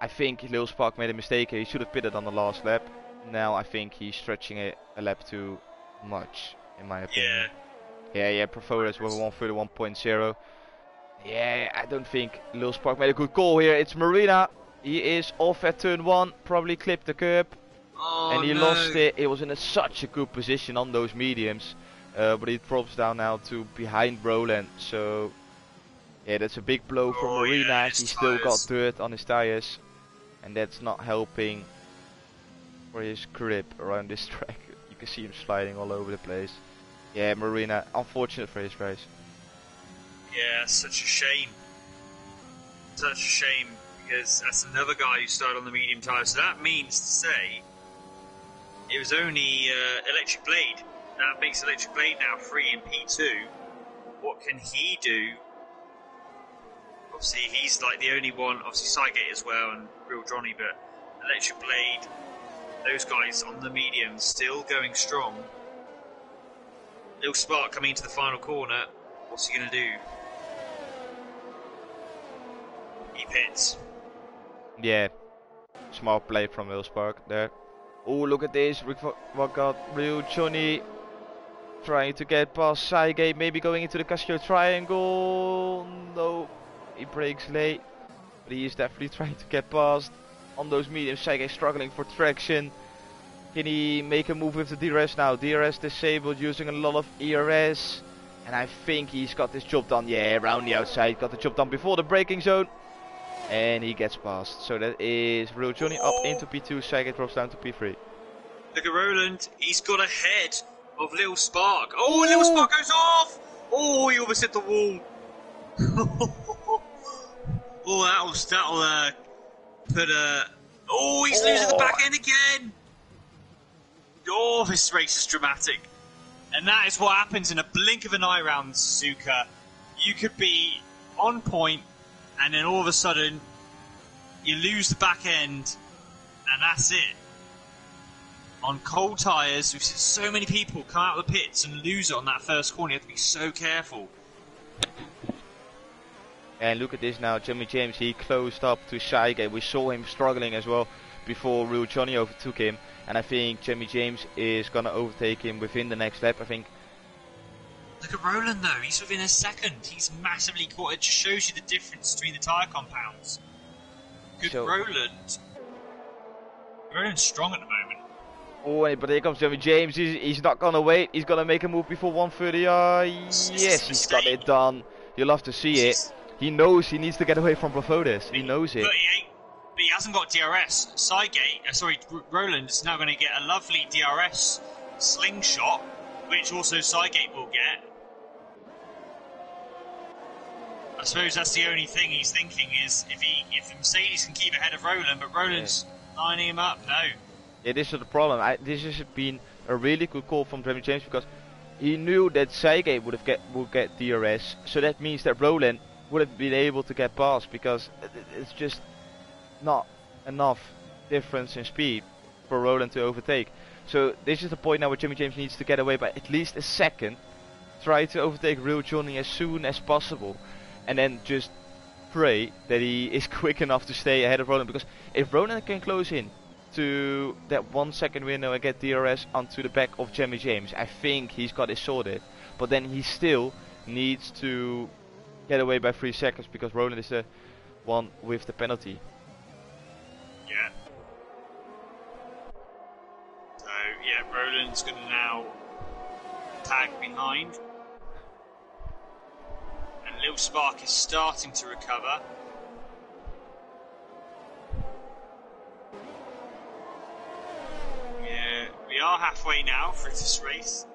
I think Lil Spark made a mistake here. He should have pitted on the last lap. Now I think he's stretching it a lap too much, in my opinion. Yeah, Profodas with 131.0. Yeah, I don't think Lil Spark made a good call here. It's Marina. He is off at turn 1, probably clipped the curb. And he lost it. It was in such a good position on those mediums. But he drops down now to behind Roland. So, yeah, that's a big blow for Marina. Yeah, he still got dirt on his tires. And that's not helping for his grip around this track. You can see him sliding all over the place. Yeah, Marina, unfortunate for his race. Yeah, such a shame. Such a shame, because that's another guy who started on the medium tyres. So that means to say, it was only Electric Blade. That makes Electric Blade now free in P2. What can he do? Obviously, he's like the only one, obviously Cygate as well, and Real Johnny, but Electric Blade, those guys on the medium still going strong. Lil Spark coming into the final corner. What's he going to do? He pits. Yeah, smart play from Lil Spark there. Oh, look at this. What got Real Johnny trying to get past Cygate, maybe going into the Casio triangle. No, he breaks late, but he is definitely trying to get past on those mediums. Cygate struggling for traction. Can he make a move with the DRS now? DRS disabled, using a lot of ERS. And I think he's got this job done. Yeah, around the outside. Got the job done before the braking zone. And he gets past. So that is Real Johnny up into P2. Cygate drops down to P3. Look at Roland. He's got ahead of Lil Spark. Oh, Lil Spark goes off. Oh, he almost hit the wall. Oh, that'll put a... Oh, he's losing the back end again. Oh, this race is dramatic. And that is what happens in a blink of an eye round Suzuka. You could be on point, and then all of a sudden, you lose the back end, and that's it. On cold tyres, we've seen so many people come out of the pits and lose it on that first corner. You have to be so careful. And look at this now, Jimmy James, he closed up to Cygate. We saw him struggling as well before Real Johnny overtook him. And I think Jimmy James is going to overtake him within the next lap, I think. Look at Roland though, he's within a second. He's massively caught. It just shows you the difference between the tyre compounds. Good so, Roland. Roland's strong at the moment. Oh, but here comes Jimmy James. He's not going to wait. He's going to make a move before 130. Yes, he's got it done. You'll love to see it. He knows he needs to get away from Profodas. He knows it. But he hasn't got DRS. Roland is now going to get a lovely DRS slingshot, which also Cygate will get. I suppose that's the only thing he's thinking is if Mercedes can keep ahead of Roland, but Roland's lining him up. No. Yeah, this is the problem. This has been a really good call from Jimmy James because he knew that Cygate would get DRS, so that means that Roland would have been able to get past because it's just not enough difference in speed for Roland to overtake. So this is the point now where Jimmy James needs to get away by at least a second, try to overtake Real Johnny as soon as possible, and then just pray that he is quick enough to stay ahead of Roland, because if Roland can close in to that 1 second window and get DRS onto the back of Jimmy James, I think he's got it sorted. But then he still needs to get away by 3 seconds because Roland is the one with the penalty. Yeah. So yeah, Roland's going to now tag behind, and Lil Spark is starting to recover. We are halfway now through this race.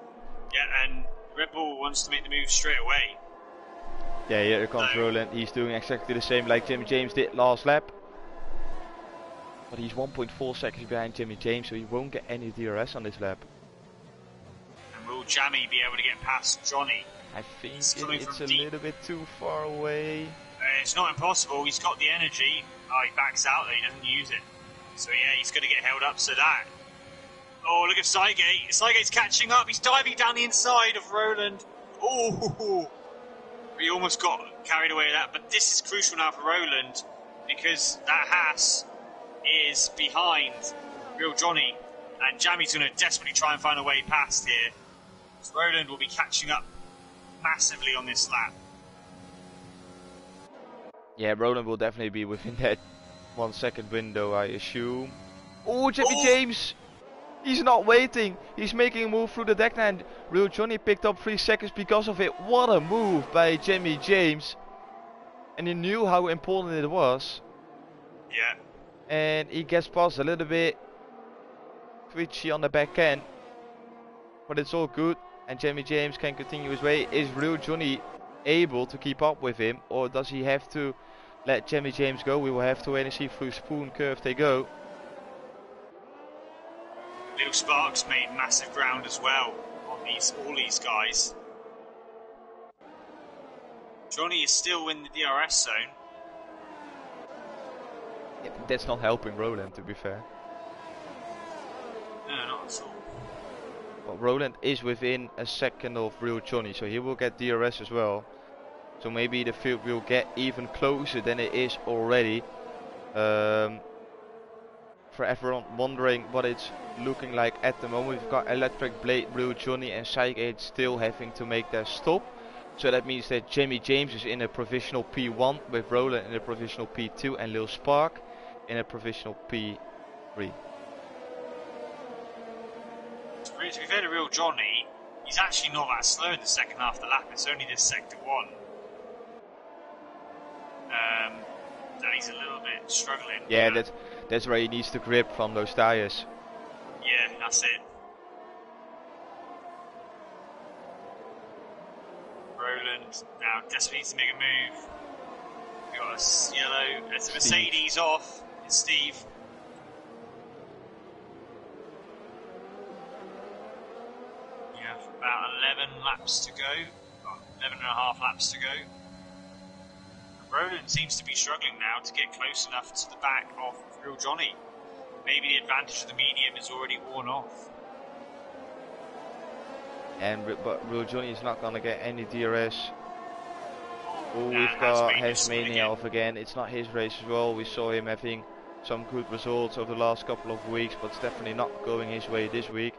Yeah, and Red Bull wants to make the move straight away. Yeah, here comes Roland. He's doing exactly the same like Jimmy James did last lap. But he's 1.4 seconds behind Jimmy James, so he won't get any DRS on this lap. And will Jammy be able to get past Johnny? I think it's a little bit too far away. It's not impossible. He's got the energy. Oh, he backs out. He doesn't use it. So yeah, he's going to get held up. So that. Oh, look at Cygate. Cygate's catching up. He's diving down the inside of Roland. Oh, he almost got carried away with that. But this is crucial now for Roland because that Haas is behind Real Johnny, and Jammy's going to desperately try and find a way past here. So Roland will be catching up massively on this lap. Yeah, Roland will definitely be within that 1 second window, I assume. Oh, Jimmy James! He's not waiting. He's making a move through the deck now, and Real Johnny picked up 3 seconds because of it. What a move by Jimmy James. And he knew how important it was. Yeah. And he gets past a little bit twitchy on the back end. But it's all good. And Jimmy James can continue his way. Is Real Johnny able to keep up with him? Or does he have to let Jimmy James go? We will have to wait and see through Spoon Curve they go. Little Sparks made massive ground as well on all these guys. Johnny is still in the DRS zone. Yeah, that's not helping Roland, to be fair. No, not at all. But Roland is within a second of Real Johnny, so he will get DRS as well. So maybe the field will get even closer than it is already. For everyone wondering what it's looking like at the moment, we've got Electric Blade, Real Johnny and Cygate still having to make their stop. So that means that Jimmy James is in a provisional P1 with Roland in a provisional P2 and Lil Spark in a provisional P3. To be fair to Real Johnny, he's actually not that slow in the second half of the lap. It's only this sector 1 that he's a little bit struggling. Yeah, that's where he needs to grip from those tires. Yeah, that's it. Roland now desperately needs to make a move. We got a yellow. There's a Mercedes off. It's Steve. You have about 11 laps to go. 11 and a half laps to go. Roland seems to be struggling now to get close enough to the back of Real Johnny. Maybe the advantage of the medium is already worn off. But Real Johnny is not going to get any DRS. Oh, Nah, we've got Hasmania off again. It's not his race as well. We saw him having some good results over the last couple of weeks, but it's definitely not going his way this week.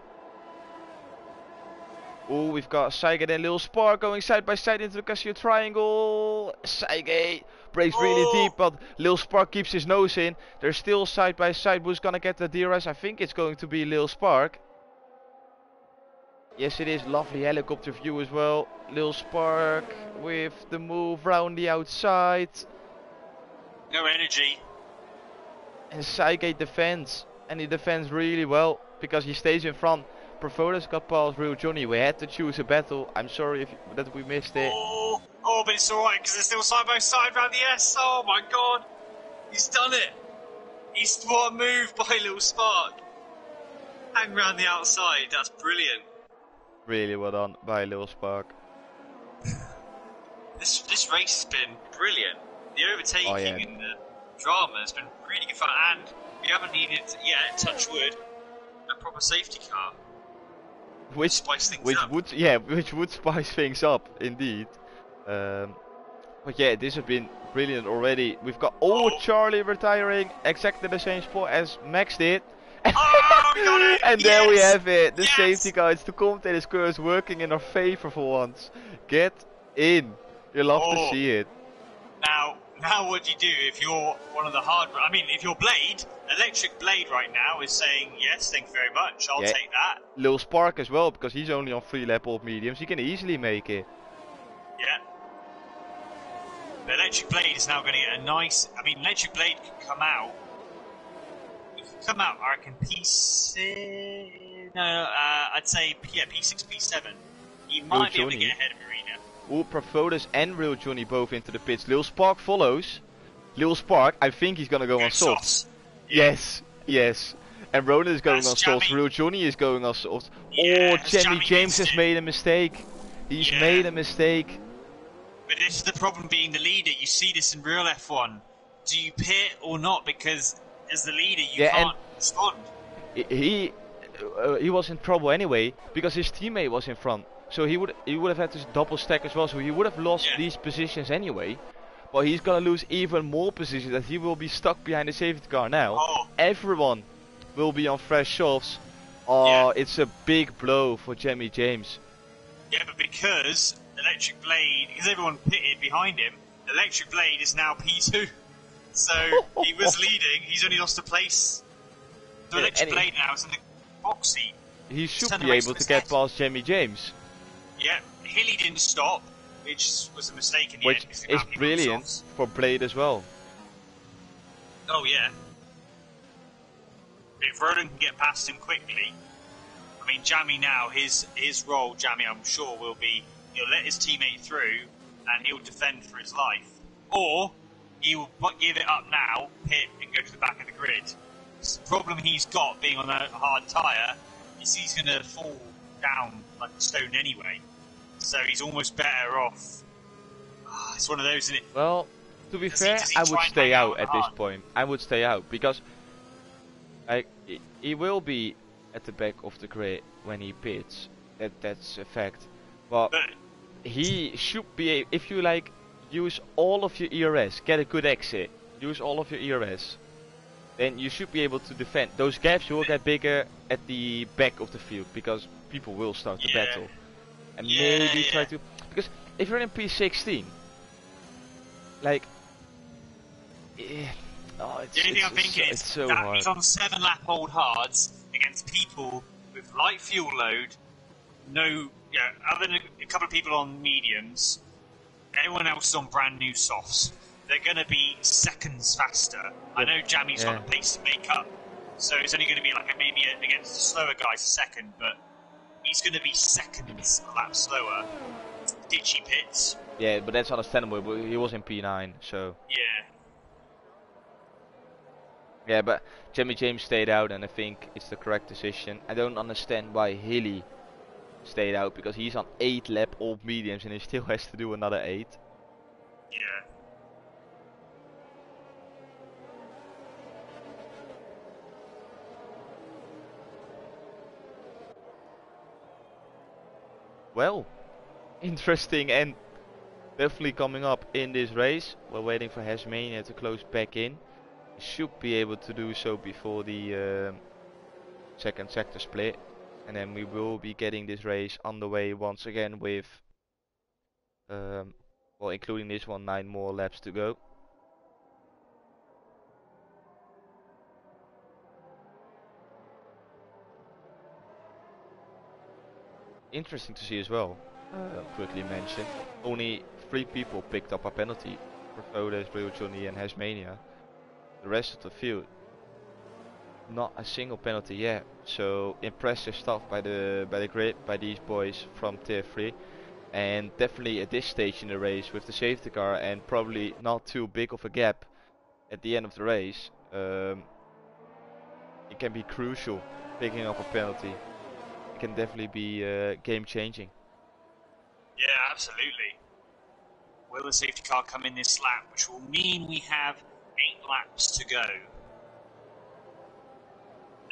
Oh, we've got Cygate and Lil Spark going side by side into the Casio Triangle. Cygate breaks really deep, but Lil Spark keeps his nose in. They're still side by side. Who's gonna get the DRS? I think it's going to be Lil Spark. Yes, it is. Lovely helicopter view as well. Lil Spark with the move round the outside. No energy. And Cygate defends. And he defends really well because he stays in front. Profodas got past Real Johnny. We had to choose a battle. I'm sorry that we missed it. Oh, but it's alright because they're still side by side around the S. Oh my god. He's done it. What a move by Lil Spark. Hang round the outside. That's brilliant. Really well done by Lil Spark. This race has been brilliant. The overtaking and the drama has been really good fun, and we haven't needed yet, touch wood, a proper safety car. Which would spice things up indeed. But yeah, this has been brilliant already. We've got Charlie retiring exactly the same spot as Max did. Oh, we got it! And there we have it. The safety guides, the commentator's curse working in our favor for once. Get in. You love to see it. Now what do you do if you're one of the if you're Blade, Electric Blade right now is saying, yes, thank you very much, I'll take that. Lil Spark as well, because he's only on 3 lap old mediums, he can easily make it. Yeah. But Electric Blade is now going to get a nice, Electric Blade can come out. He can come out, I reckon, P7, No, I'd say P6, P7. He might be able to get ahead of Marina. Ultra Photos and Real Johnny both into the pits. Lil Spark follows. Lil Spark, I think he's gonna go on softs. Yeah. Yes. And Ronan is going on softs. Real Johnny is going on softs. Yeah, Jammy James has made a mistake. He's made a mistake. But this is the problem being the leader. You see this in real F1. Do you pit or not? Because as the leader, you can't respond. He was in trouble anyway because his teammate was in front. So he would have had to double stack as well. So he would have lost these positions anyway. But he's gonna lose even more positions as he will be stuck behind the safety car now. Everyone will be on fresh softs. It's a big blow for Jammy James. Yeah, but because Electric Blade, because everyone pitted behind him, Electric Blade is now P2. So he was leading, he's only lost a place. So Electric Blade now is in the box seat. He should be able to get past Jammy James. Yeah, Hilly didn't stop, which was a mistake in the end. Which is brilliant for Blade as well. Oh yeah. If Roland can get past him quickly, I mean Jammy now, his role, Jammy, I'm sure will be, he'll let his teammate through and he'll defend for his life. Or he will give it up now, pit and go to the back of the grid. The problem he's got being on a hard tyre is he's going to fall down like a stone anyway. So he's almost better off. It's one of those, isn't it? Well, to be fair, I would stay out at this point. I would stay out because he will be at the back of the grid when he pits. That's a fact. But he should be, if you use all of your ERS, get a good exit, use all of your ERS, then you should be able to defend. Those gaps will get bigger at the back of the field because people will start the battle. And maybe try to, because if you're in P16, the only thing I'm thinking is so that hard. He's on 7-lap old hards against people with light fuel load, other than a couple of people on mediums, everyone else is on brand new softs. They're going to be seconds faster. I know Jammy's got a pace to make up, so it's only going to be maybe against the slower guys a second, but he's going to be seconds a lap slower. Ditchy pits. Yeah, but that's understandable. But he was in P9, so. Yeah, but Jammy James stayed out, and I think it's the correct decision. I don't understand why Hilly stayed out because he's on 8-lap old mediums and he still has to do another 8. Yeah. Well, interesting and definitely coming up in this race. We're waiting for Hasmania to close back in. He should be able to do so before the second sector split. And then we will be getting this race underway once again with, well, including this one, 9 more laps to go. Interesting to see as well, quickly mention, only 3 people picked up a penalty, Profodes, Real Johnny and Hasmania. The rest of the field, not a single penalty yet. So impressive stuff by the grid, by these boys from tier 3, and definitely at this stage in the race with the safety car and probably not too big of a gap at the end of the race, it can be crucial picking up a penalty. It can definitely be game changing. Yeah, absolutely. Will the safety car come in this lap, which will mean we have 8 laps to go.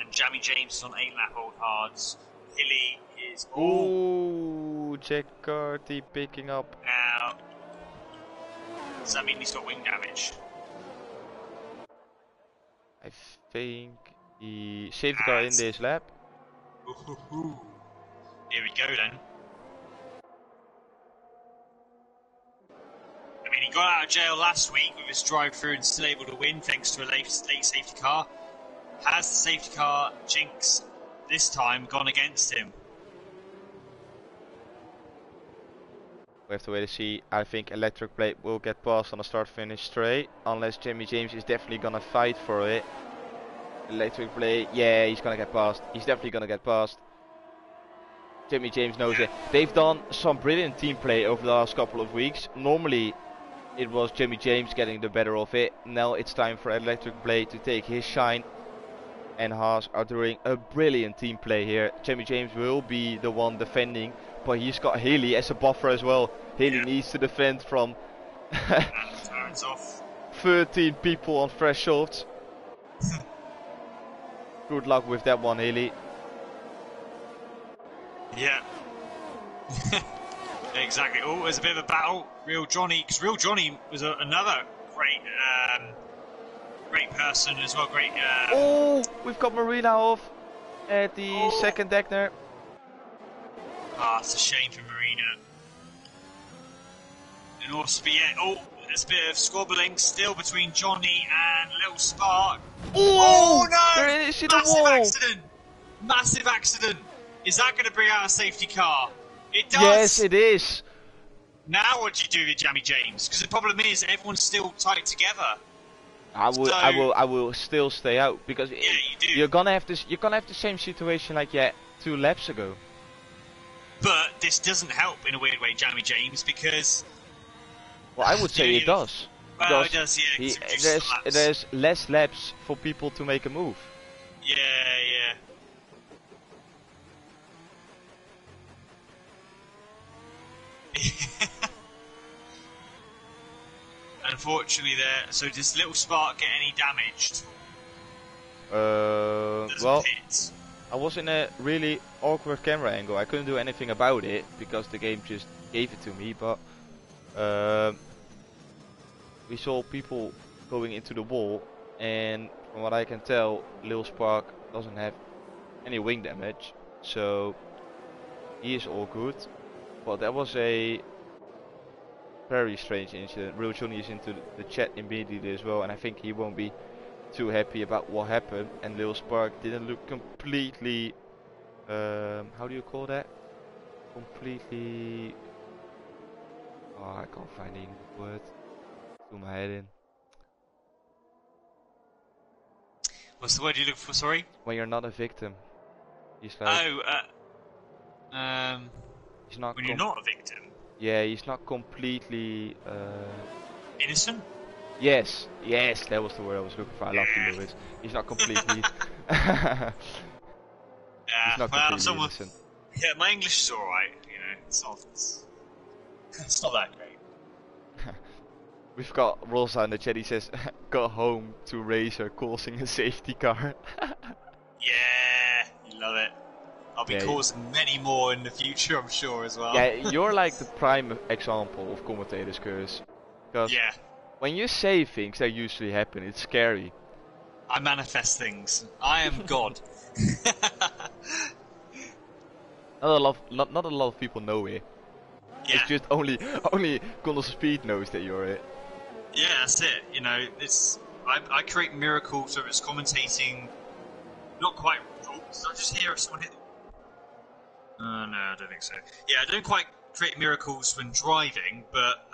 And Jammy James is on 8-lap old hards. Hilly is Ooh, Jack Carty picking up. Now, does that mean he's got wing damage? I think he saved the car in this lap. Here we go then. I mean, he got out of jail last week with his drive-through and still able to win thanks to a late safety car. Has the safety car jinx this time gone against him? We have to wait to see. I think Electric Blade will get past on a start-finish straight, unless Jammy James is definitely gonna fight for it. Electric Blade, yeah, he's gonna get past. He's definitely gonna get past. Jimmy James knows it. They've done some brilliant team play over the last couple of weeks. Normally, it was Jimmy James getting the better of it. Now it's time for Electric Blade to take his shine. And Haas are doing a brilliant team play here. Jimmy James will be the one defending, but he's got Haley as a buffer as well. Haley needs to defend from turns off. 13 people on fresh softs. Good luck with that one, Haley. Yeah. Exactly. Oh, there's a bit of a battle. Real Johnny, because Real Johnny was another great person as well. Great. Oh, we've got Marina off at the second deck there. It's a shame for Marina. And also, there's a bit of squabbling still between Johnny and Little Spark. Oh no! There is in the Massive wall. accident! Massive accident! Is that going to bring out a safety car? It does! Yes, it is. Now what do you do with Jamie James? Because the problem is everyone's still tight together. I will still stay out because you do. You're gonna have this. You're gonna have the same situation like 2 laps ago. But this doesn't help in a weird way, Jamie James, because. Well, I would say it does. Well, it does, yeah. There's less laps for people to make a move. Yeah. Unfortunately, so does Little Spark get any damaged? Well, I was in a really awkward camera angle. I couldn't do anything about it because the game just gave it to me. But we saw people going into the wall, and from what I can tell, Lil Spark doesn't have any wing damage, so he is all good. But that was a very strange incident. Real Johnny is into the chat immediately as well, and I think he won't be too happy about what happened. And Lil Spark didn't look completely, how do you call that? Completely, I can't find the English word. To my head in. What's the word you look for, sorry? When you're not a victim. He's like, he's not when you're not a victim? Yeah, he's not completely innocent? Yes, that was the word I was looking for. I love you, Lewis. He's not completely he's not completely innocent. Yeah, my English is alright, it's not that great. We've got Rosa in the chat. He says, got home to Racer causing a safety car. Yeah, you love it. I'll be causing many more in the future, I'm sure, as well. Yeah, you're like the prime example of commentator's curse. Because when you say things that usually happen, it's scary. I manifest things. I am God. Not a lot of people know it. Yeah. It's just only Connor Speed knows that you're it. Yeah, that's it. I create miracles, whether it's commentating. Not quite. Oh, did I just hear someone hit? No, I don't think so. Yeah, I don't quite create miracles when driving, but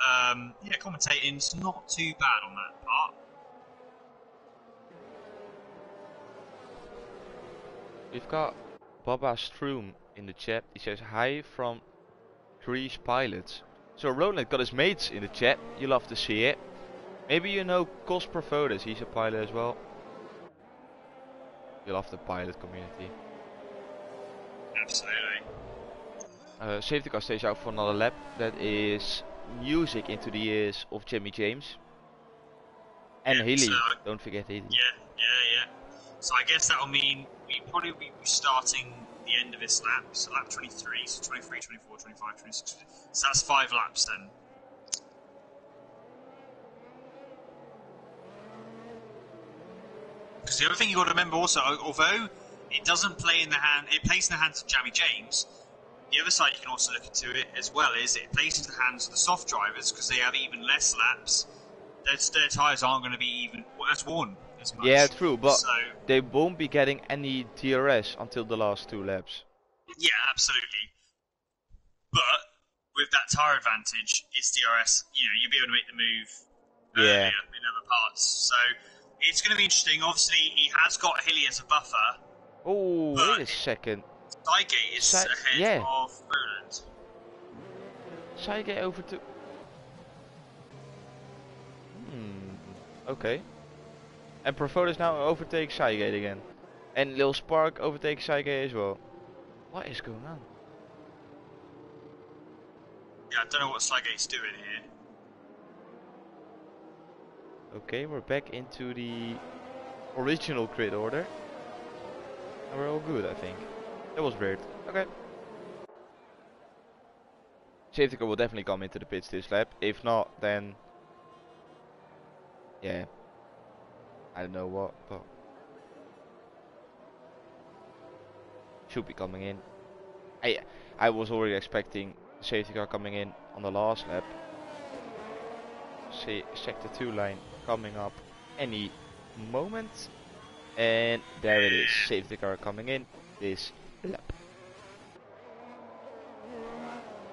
commentating's not too bad on that part. We've got Baba Stroom in the chat. He says hi from Grease Pilots. So Roland got his mates in the chat. You love to see it. Maybe you know Cosper Photos. He's a pilot as well. You love the pilot community. Absolutely. Safety car stays out for another lap. That is music into the ears of Jimmy James. And Hilly. Don't forget Hilly. Yeah. So I guess that'll mean we probably will be starting the end of this lap. So lap 23, so 23, 24, 25, 26. So that's 5 laps then. Because the other thing you've got to remember also, although it doesn't play in the hand, it plays in the hands of Jamie James. The other side you can also look into it as well is it plays into the hands of the soft drivers because they have even less laps. Their tyres aren't going to be even as worn as much. Yeah, true, but they won't be getting any DRS until the last 2 laps. Yeah, absolutely. But with that tyre advantage, it's DRS. You'll be able to make the move earlier in other parts. So it's going to be interesting. Obviously, he has got Hilly as a buffer. Oh, wait a second. Sygate is ahead of Saige over to... Okay. And Profotis now overtakes Saige again. And Lil Spark overtakes Saige as well. What is going on? Yeah, I don't know what Saige's doing here. Okay, we're back into the original grid order. And we're all good, I think. That was weird. Okay. Safety car will definitely come into the pits this lap. If not, then... yeah. I don't know what, but... should be coming in. I was already expecting safety car coming in on the last lap. See sector 2 line coming up any moment. And there it is, safety car coming in this lap.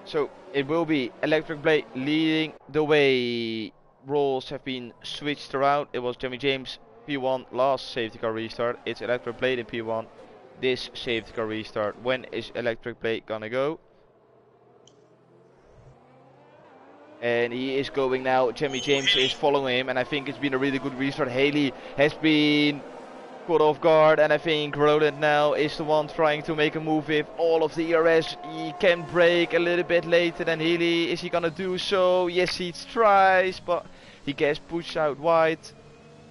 So it will be Electric Blade leading the way. Roles have been switched around. It was Jimmy James P1 last safety car restart. It's Electric Blade in P1 this safety car restart. When is Electric Blade gonna go? And he is going now. Jimmy James is following him, and I think it's been a really good restart. Haley has been caught off guard, and I think Roland now is the one trying to make a move with all of the ERS. He can brake a little bit later than Healy. Is he gonna do so? Yes, he tries, but he gets pushed out wide.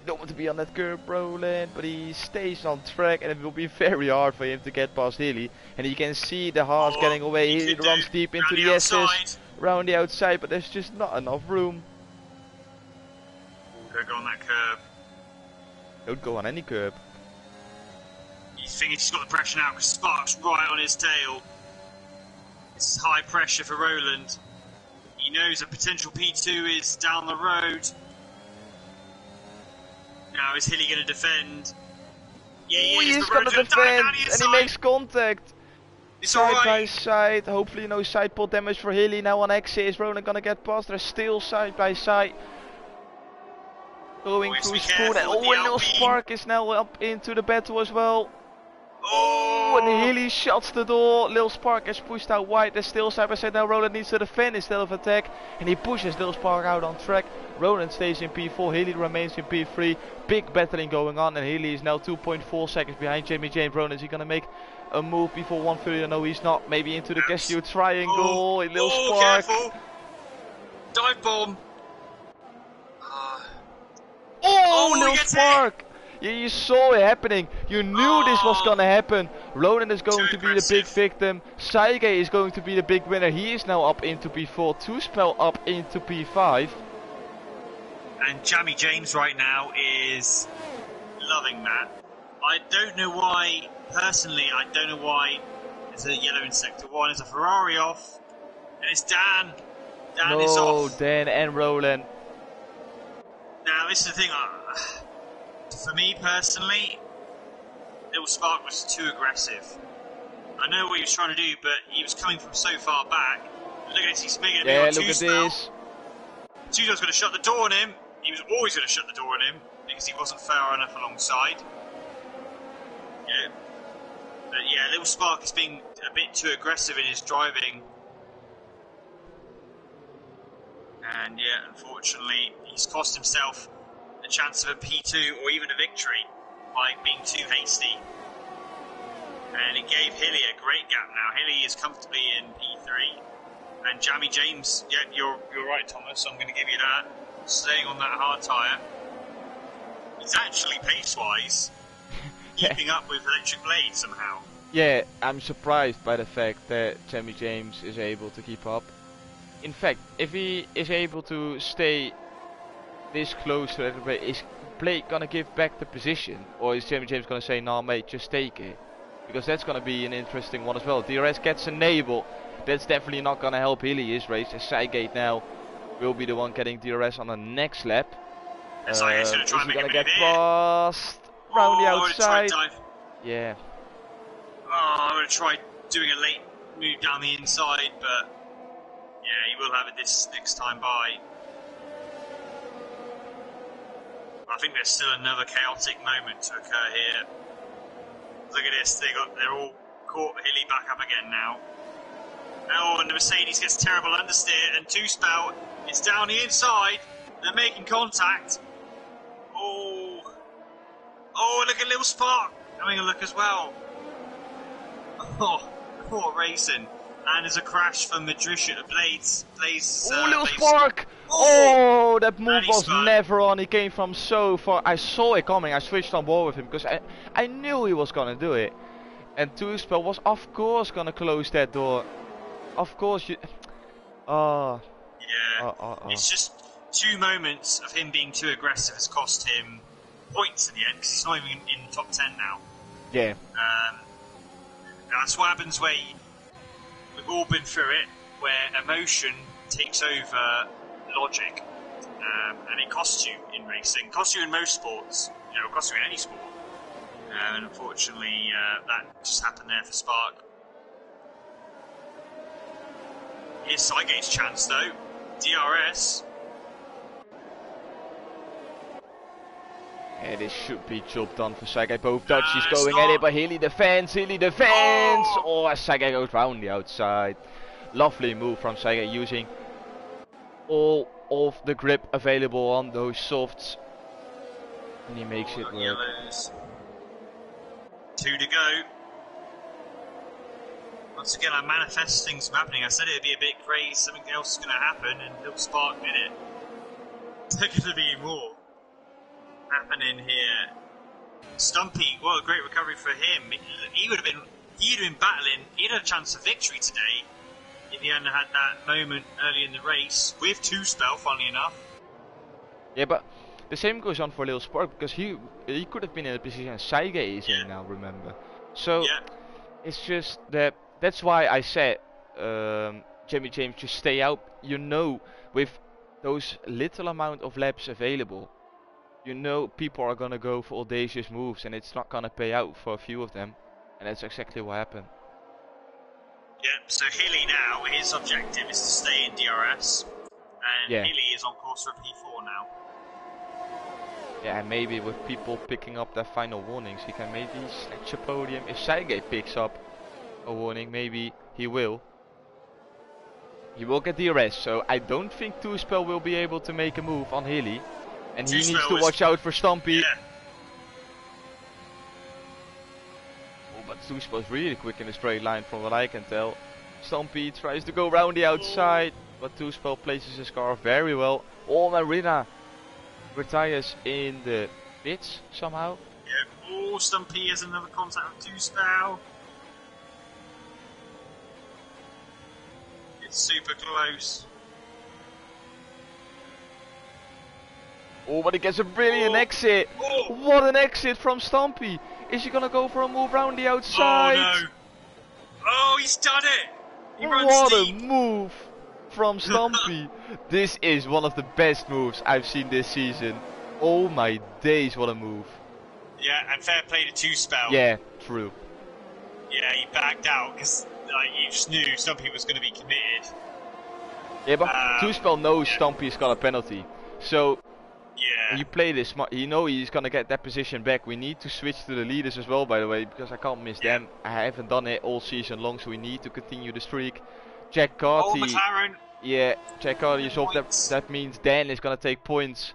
Don't want to be on that curb, Roland, but he stays on track, and it will be very hard for him to get past Healy. And you can see the Haas getting away. He runs deep into the S's, round the outside, but there's just not enough room. Don't go on that curb. Don't go on any curb. He's thinking he's got the pressure now because Spark's right on his tail. This is high pressure for Roland. He knows a potential P2 is down the road. Now is Hilly going to defend? Yeah, he is going to defend, and he makes contact. It's side right. by side, hopefully no side pod damage for Hilly. Now on exit, is Roland going to get past? They're still side by side. Going through Spoon, and Lil Spark is now up into the battle as well. Oh, and Hilly shuts the door. Lil Spark is pushed out wide. They're still side by side. Now Roland needs to defend instead of attack, and he pushes Lil Spark out on track. Roland stays in P4, Hilly remains in P3. Big battling going on, and Hilly is now 2.4 seconds behind Jamie James. Roland, is he gonna make a move before 130? No, he's not. Maybe into the Casio triangle. Lil Spark. Careful. Dive bomb. Lil Spark! Yeah, you saw it happening. You knew this was gonna happen. Roland is going to be the big victim. Saige is going to be the big winner. He is now up into P4. Two-Spell up into P5. And Jamie James right now is loving that. I don't know why, personally, I don't know why there's a yellow in Sector 1. There's a Ferrari off. And it's Dan. Dan is off. Dan and Roland. Now, this is the thing. For me personally, Lil Spark was too aggressive. I know what he was trying to do, but he was coming from so far back. Look at this, he's making a big on look at this. Two-Spell's going to shut the door on him. He was always going to shut the door on him because he wasn't far enough alongside. Yeah. But yeah, Lil Spark is being a bit too aggressive in his driving. And yeah, unfortunately, he's cost himself a chance of a P2 or even a victory by being too hasty. And it gave Hilly a great gap now. Hilly is comfortably in P3. And Jamie James, yeah, you're right, Thomas, I'm going to give you that. Staying on that hard tyre. He's actually, pace-wise, keeping up with Electric Blade somehow. Yeah, I'm surprised by the fact that Jamie James is able to keep up. In fact, if he is able to stay this close to Electric Blade, is Blade gonna give back the position? Or is Jamie James gonna say, nah mate, just take it? Because that's gonna be an interesting one as well. DRS gets enabled. That's definitely not gonna help Hilly his race. As Saigate now will be the one getting DRS on the next lap. Is he gonna get past round the outside? Yeah. Oh, I'm gonna try doing a late move down the inside, but yeah, he will have it this next time by. I think there's still another chaotic moment to occur here. Look at this, they're all caught Hilly back up again now. Oh, when the Mercedes gets terrible understeer, and Two Spell is down the inside. They're making contact. Oh, look at Little Spark having a look as well. Oh, poor racing. And there's a crash from Madrisha Blaze. Little Spark! Oh, that move was never on. He came from so far. I saw it coming. I switched on board with him because I knew he was gonna do it. And Two Spell was of course gonna close that door. Of course you. Yeah. It's just 2 moments of him being too aggressive has cost him points in the end because he's not even in the top 10 now. Yeah. That's what happens where we've all been through it, where emotion takes over logic, and it costs you in racing, costs you in most sports, it costs you in any sport. And unfortunately, that just happened there for Spark. Here's Sidegate's chance though. DRS. Yeah, this should be job done for Sagai. Both Dutchies going at it, but Hilly defends. Oh, Sagai goes round the outside. Lovely move from Sagai, using all of the grip available on those softs. And he makes it work. Yellows. 2 to go. Once again, I manifest things happening. I said it'd be a bit crazy, something else is going to happen, and Little Spark did it. There's going to be more happening here. Stumpy, what a great recovery for him. He'd have been battling. He'd had a chance of victory today if he hadn't had that moment early in the race with Two Spell, funnily enough. Yeah, but the same goes on for Little Spark because he could have been in a position Saige is in now. Remember, so it's just that's why I said Jimmy James just stay out. With those little amount of laps available. People are gonna go for audacious moves, and it's not gonna pay out for a few of them, and that's exactly what happened. Yep. So Hilly now, his objective is to stay in DRS, and Hilly is on course for P4 now. Yeah, and maybe with people picking up their final warnings, he can maybe snatch a podium. If Saige picks up a warning, maybe he will. He will get DRS, so I don't think Two Spell will be able to make a move on Hilly. And he needs to watch out for Stumpy. Yeah. Oh, but Two Spell's really quick in a straight line from what I can tell. Stumpy tries to go round the outside, but Two Spell places his car very well. Oh, Marina retires in the pits somehow. Yeah. Oh, Stumpy has another contact with Two Spell. It's super close. Oh, but he gets a brilliant exit. What an exit from Stumpy. Is he gonna go for a move round the outside? Oh no. Oh, he's done it. He runs what deep. A move from Stumpy. This is one of the best moves I've seen this season. Oh my days, what a move. Yeah, and fair play to Two Spell. Yeah, true. Yeah, he backed out because you just knew Stumpy was going to be committed. Yeah, but Two Spell knows Stumpy's got a penalty. So when you play this smart, he's gonna get that position back. We need to switch to the leaders as well, by the way, because I can't miss them. I haven't done it all season long, so we need to continue the streak. Jack Carty. Oh, McLaren. Yeah, Jack Carty is off. That means Dan is gonna take points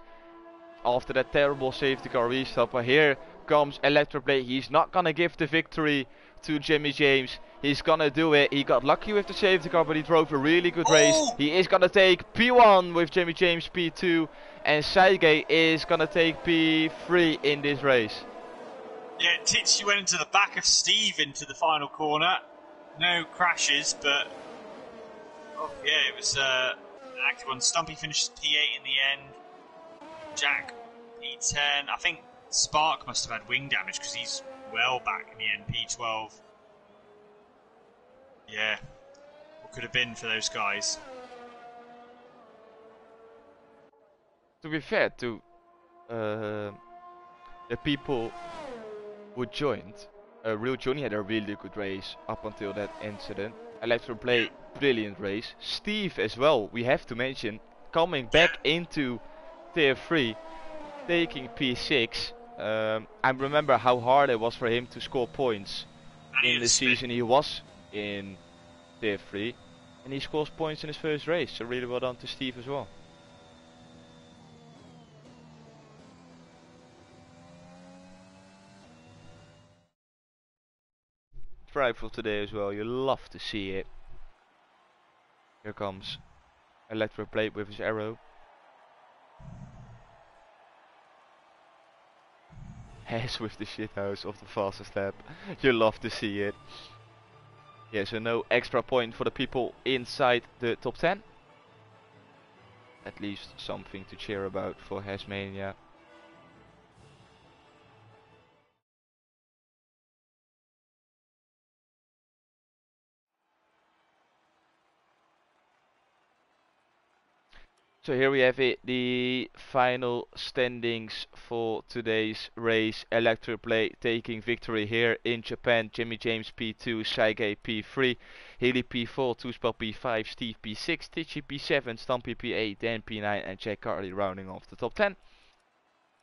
after that terrible safety car restart. But here comes Electroplay. He's not gonna give the victory to Jimmy James. He's gonna do it. He got lucky with the safety car, but he drove a really good race. He is gonna take P1 with Jimmy James P2, and Saige is gonna take P3 in this race. Yeah, Titchy went into the back of Steve into the final corner. No crashes, but it was an active one. Stumpy finished P8 in the end. Jack P10. I think Spark must have had wing damage because he's well back in the end. P12. Yeah, what could have been for those guys? To be fair to the people who joined, Real Johnny had a really good race up until that incident. Electroplay, brilliant race. Steve as well, we have to mention, coming back into Tier 3, taking P6. I remember how hard it was for him to score points in the season he was in Tier 3. And he scores points in his first race, so really well done to Steve as well. Prideful today as well, you love to see it. Here comes Electric Blade with his arrow. Hes with the shithouse of the fastest lap. You love to see it. Yeah, so no extra point for the people inside the top 10. At least something to cheer about for Hesmania. So here we have it, the final standings for today's race. Electric Blade taking victory here in Japan. Jimmy James P2, Saige P3, Healy P4, Tuspel P5, Steve P6, Tichy P7, Stumpy P8, Dan P9 and Jack Carly rounding off the top 10.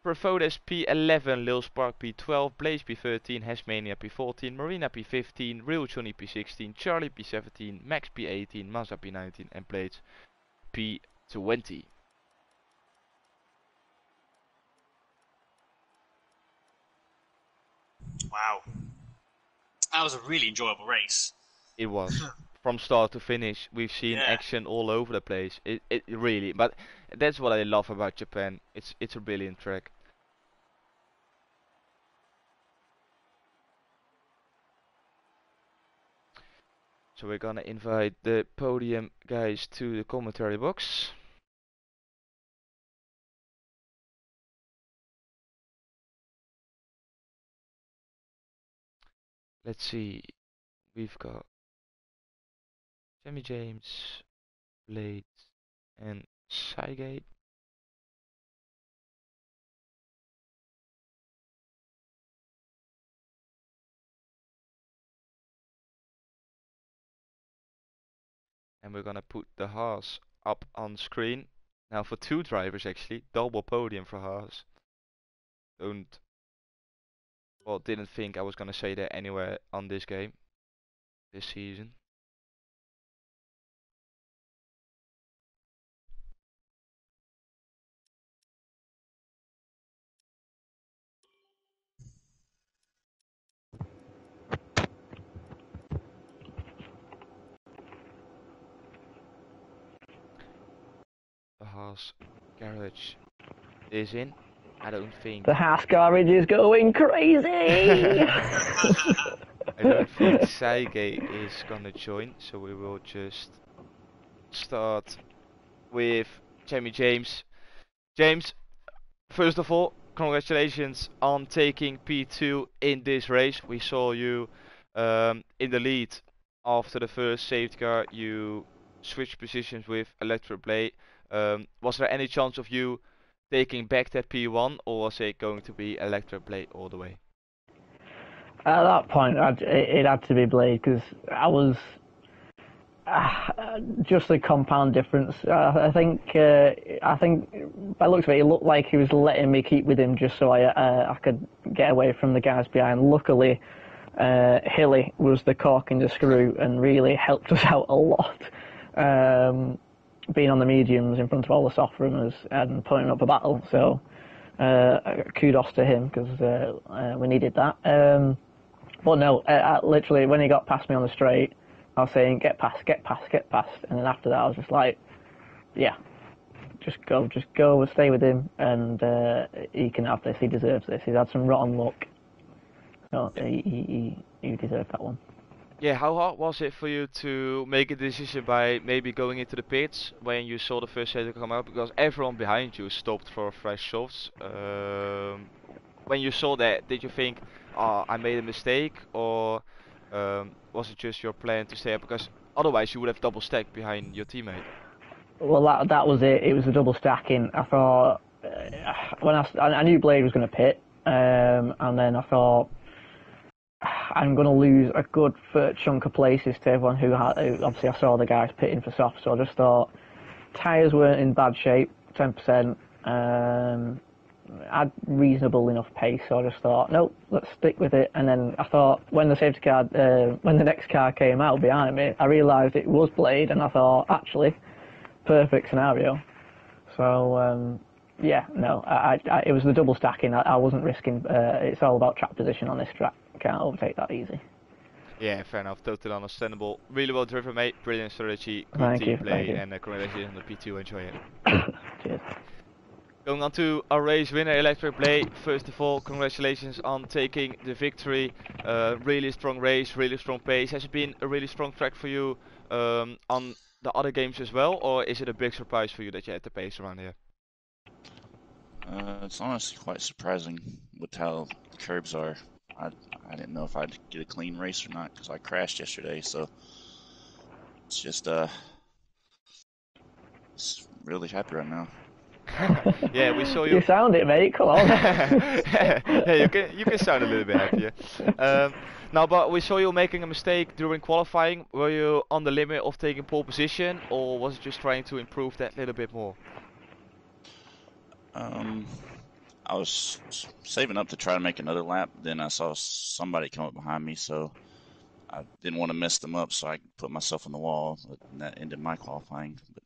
Perfodes P11, Lil Spark P12, Blaze P13, Hesmania P14, Marina P15, Real Johnny P16, Charlie P17, Max P18, Mazda P19 and Blades P20. Wow. That was a really enjoyable race. It was. From start to finish, we've seen action all over the place. It really, but that's what I love about Japan. It's a brilliant track. So we're gonna invite the podium guys to the commentary box. Let's see. We've got Jimmy James, Blade, and Saige. And we're gonna put the Haas up on screen. Now for two drivers actually, double podium for Haas. Didn't think I was gonna say that anywhere on this game, this season. The Haas garage is in. I don't think. The Haas garage is going crazy! I don't think Saige is gonna join, so we will just start with Jimmy James. James, first of all, congratulations on taking P2 in this race. We saw you in the lead after the first safety car. You switched positions with Electric Blade. Was there any chance of you taking back that P1, or was it going to be Electric Blade all the way? At that point, it had to be Blade, because I was just a compound difference. I think by the looks of it looked like he was letting me keep with him just so I could get away from the guys behind. Luckily, Hilly was the cork in the screw and really helped us out a lot. Being on the mediums in front of all the soft runners and putting up a battle, so kudos to him, because we needed that. But no, literally when he got past me on the straight, I was saying get past, and then after that I was just like, yeah, just go, stay with him, and he can have this. He deserves this. He's had some rotten luck, so he deserved that one. Yeah, how hard was it for you to make a decision by maybe going into the pits when you saw the first safety come out? Because everyone behind you stopped for fresh softs. When you saw that, did you think, oh, I made a mistake? Or was it just your plan to stay up? Because otherwise you would have double stacked behind your teammate. Well, that was it. It was a double stacking. I thought, when I knew Blade was going to pit, and then I thought, I'm going to lose a good chunk of places to everyone who obviously I saw the guys pitting for soft, so I just thought tyres weren't in bad shape, 10%. had reasonable enough pace, so I just thought, nope, let's stick with it. And then I thought, when the safety car, when the next car came out behind me, I realised it was Blade, and I thought, actually, perfect scenario. So yeah, no, it was the double stacking. I wasn't risking. It's all about track position on this track. Can't overtake that easy. Yeah, fair enough. Totally understandable. Really well driven, mate. Brilliant strategy. Good Thank team you, play, thank you. and congratulations on the P2. Enjoy it. Cheers. Going on to our race winner, Electric Blade. First of all, congratulations on taking the victory. Really strong race, really strong pace. Has it been a really strong track for you on the other games as well, or is it a big surprise for you that you had the pace around here? It's honestly quite surprising with how the curbs are. I didn't know if I'd get a clean race or not because I crashed yesterday. So it's just it's really happy right now. Yeah, we saw you. You sound it, mate. Come on. Yeah, you can sound a little bit happier. Now, but we saw you making a mistake during qualifying. Were you on the limit of taking pole position, or was it just trying to improve that little bit more? I was saving up to try to make another lap. Then I saw somebody come up behind me, so I didn't want to mess them up. So I put myself on the wall, and that ended my qualifying. But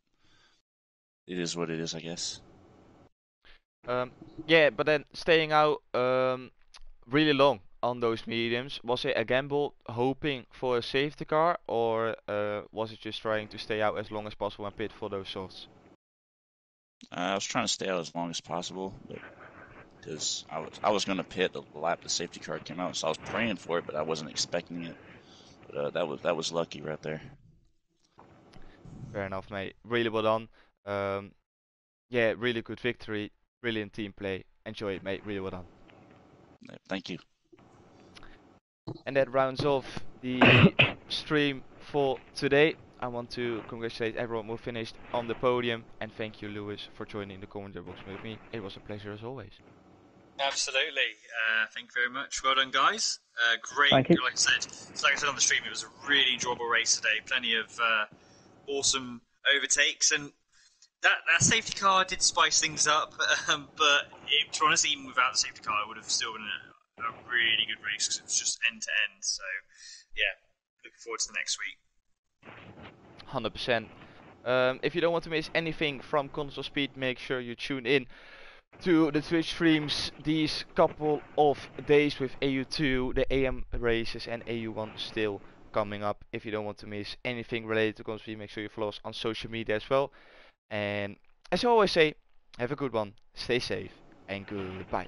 it is what it is, I guess. Yeah, but then staying out really long on those mediums, was it a gamble hoping for a safety car, or was it just trying to stay out as long as possible and pit for those softs? I was trying to stay out as long as possible, but because I was going to pit the lap the safety car came out, so I was praying for it, but I wasn't expecting it. But that was lucky right there. Fair enough, mate. Really well done. Yeah, really good victory. Brilliant team play. Enjoy it, mate. Really well done. Yeah, thank you. And that rounds off the stream for today. I want to congratulate everyone who finished on the podium, and thank you, Lewis, for joining the commentary box with me. It was a pleasure as always. Absolutely. Thank you very much. Well done, guys. Great. Thank you. Like I said on the stream, it was a really enjoyable race today. Plenty of awesome overtakes, and that safety car did spice things up. But to be honest, even without the safety car, it would have still been a really good race because it was just end to end. So, yeah, looking forward to the next week. 100%. If you don't want to miss anything from Console Speed, make sure you tune in to the Twitch streams these couple of days with AU2, the AM races, and AU1 still coming up. If you don't want to miss anything related to Console Speed, make sure you follow us on social media as well. And as I always say, have a good one, stay safe, and goodbye.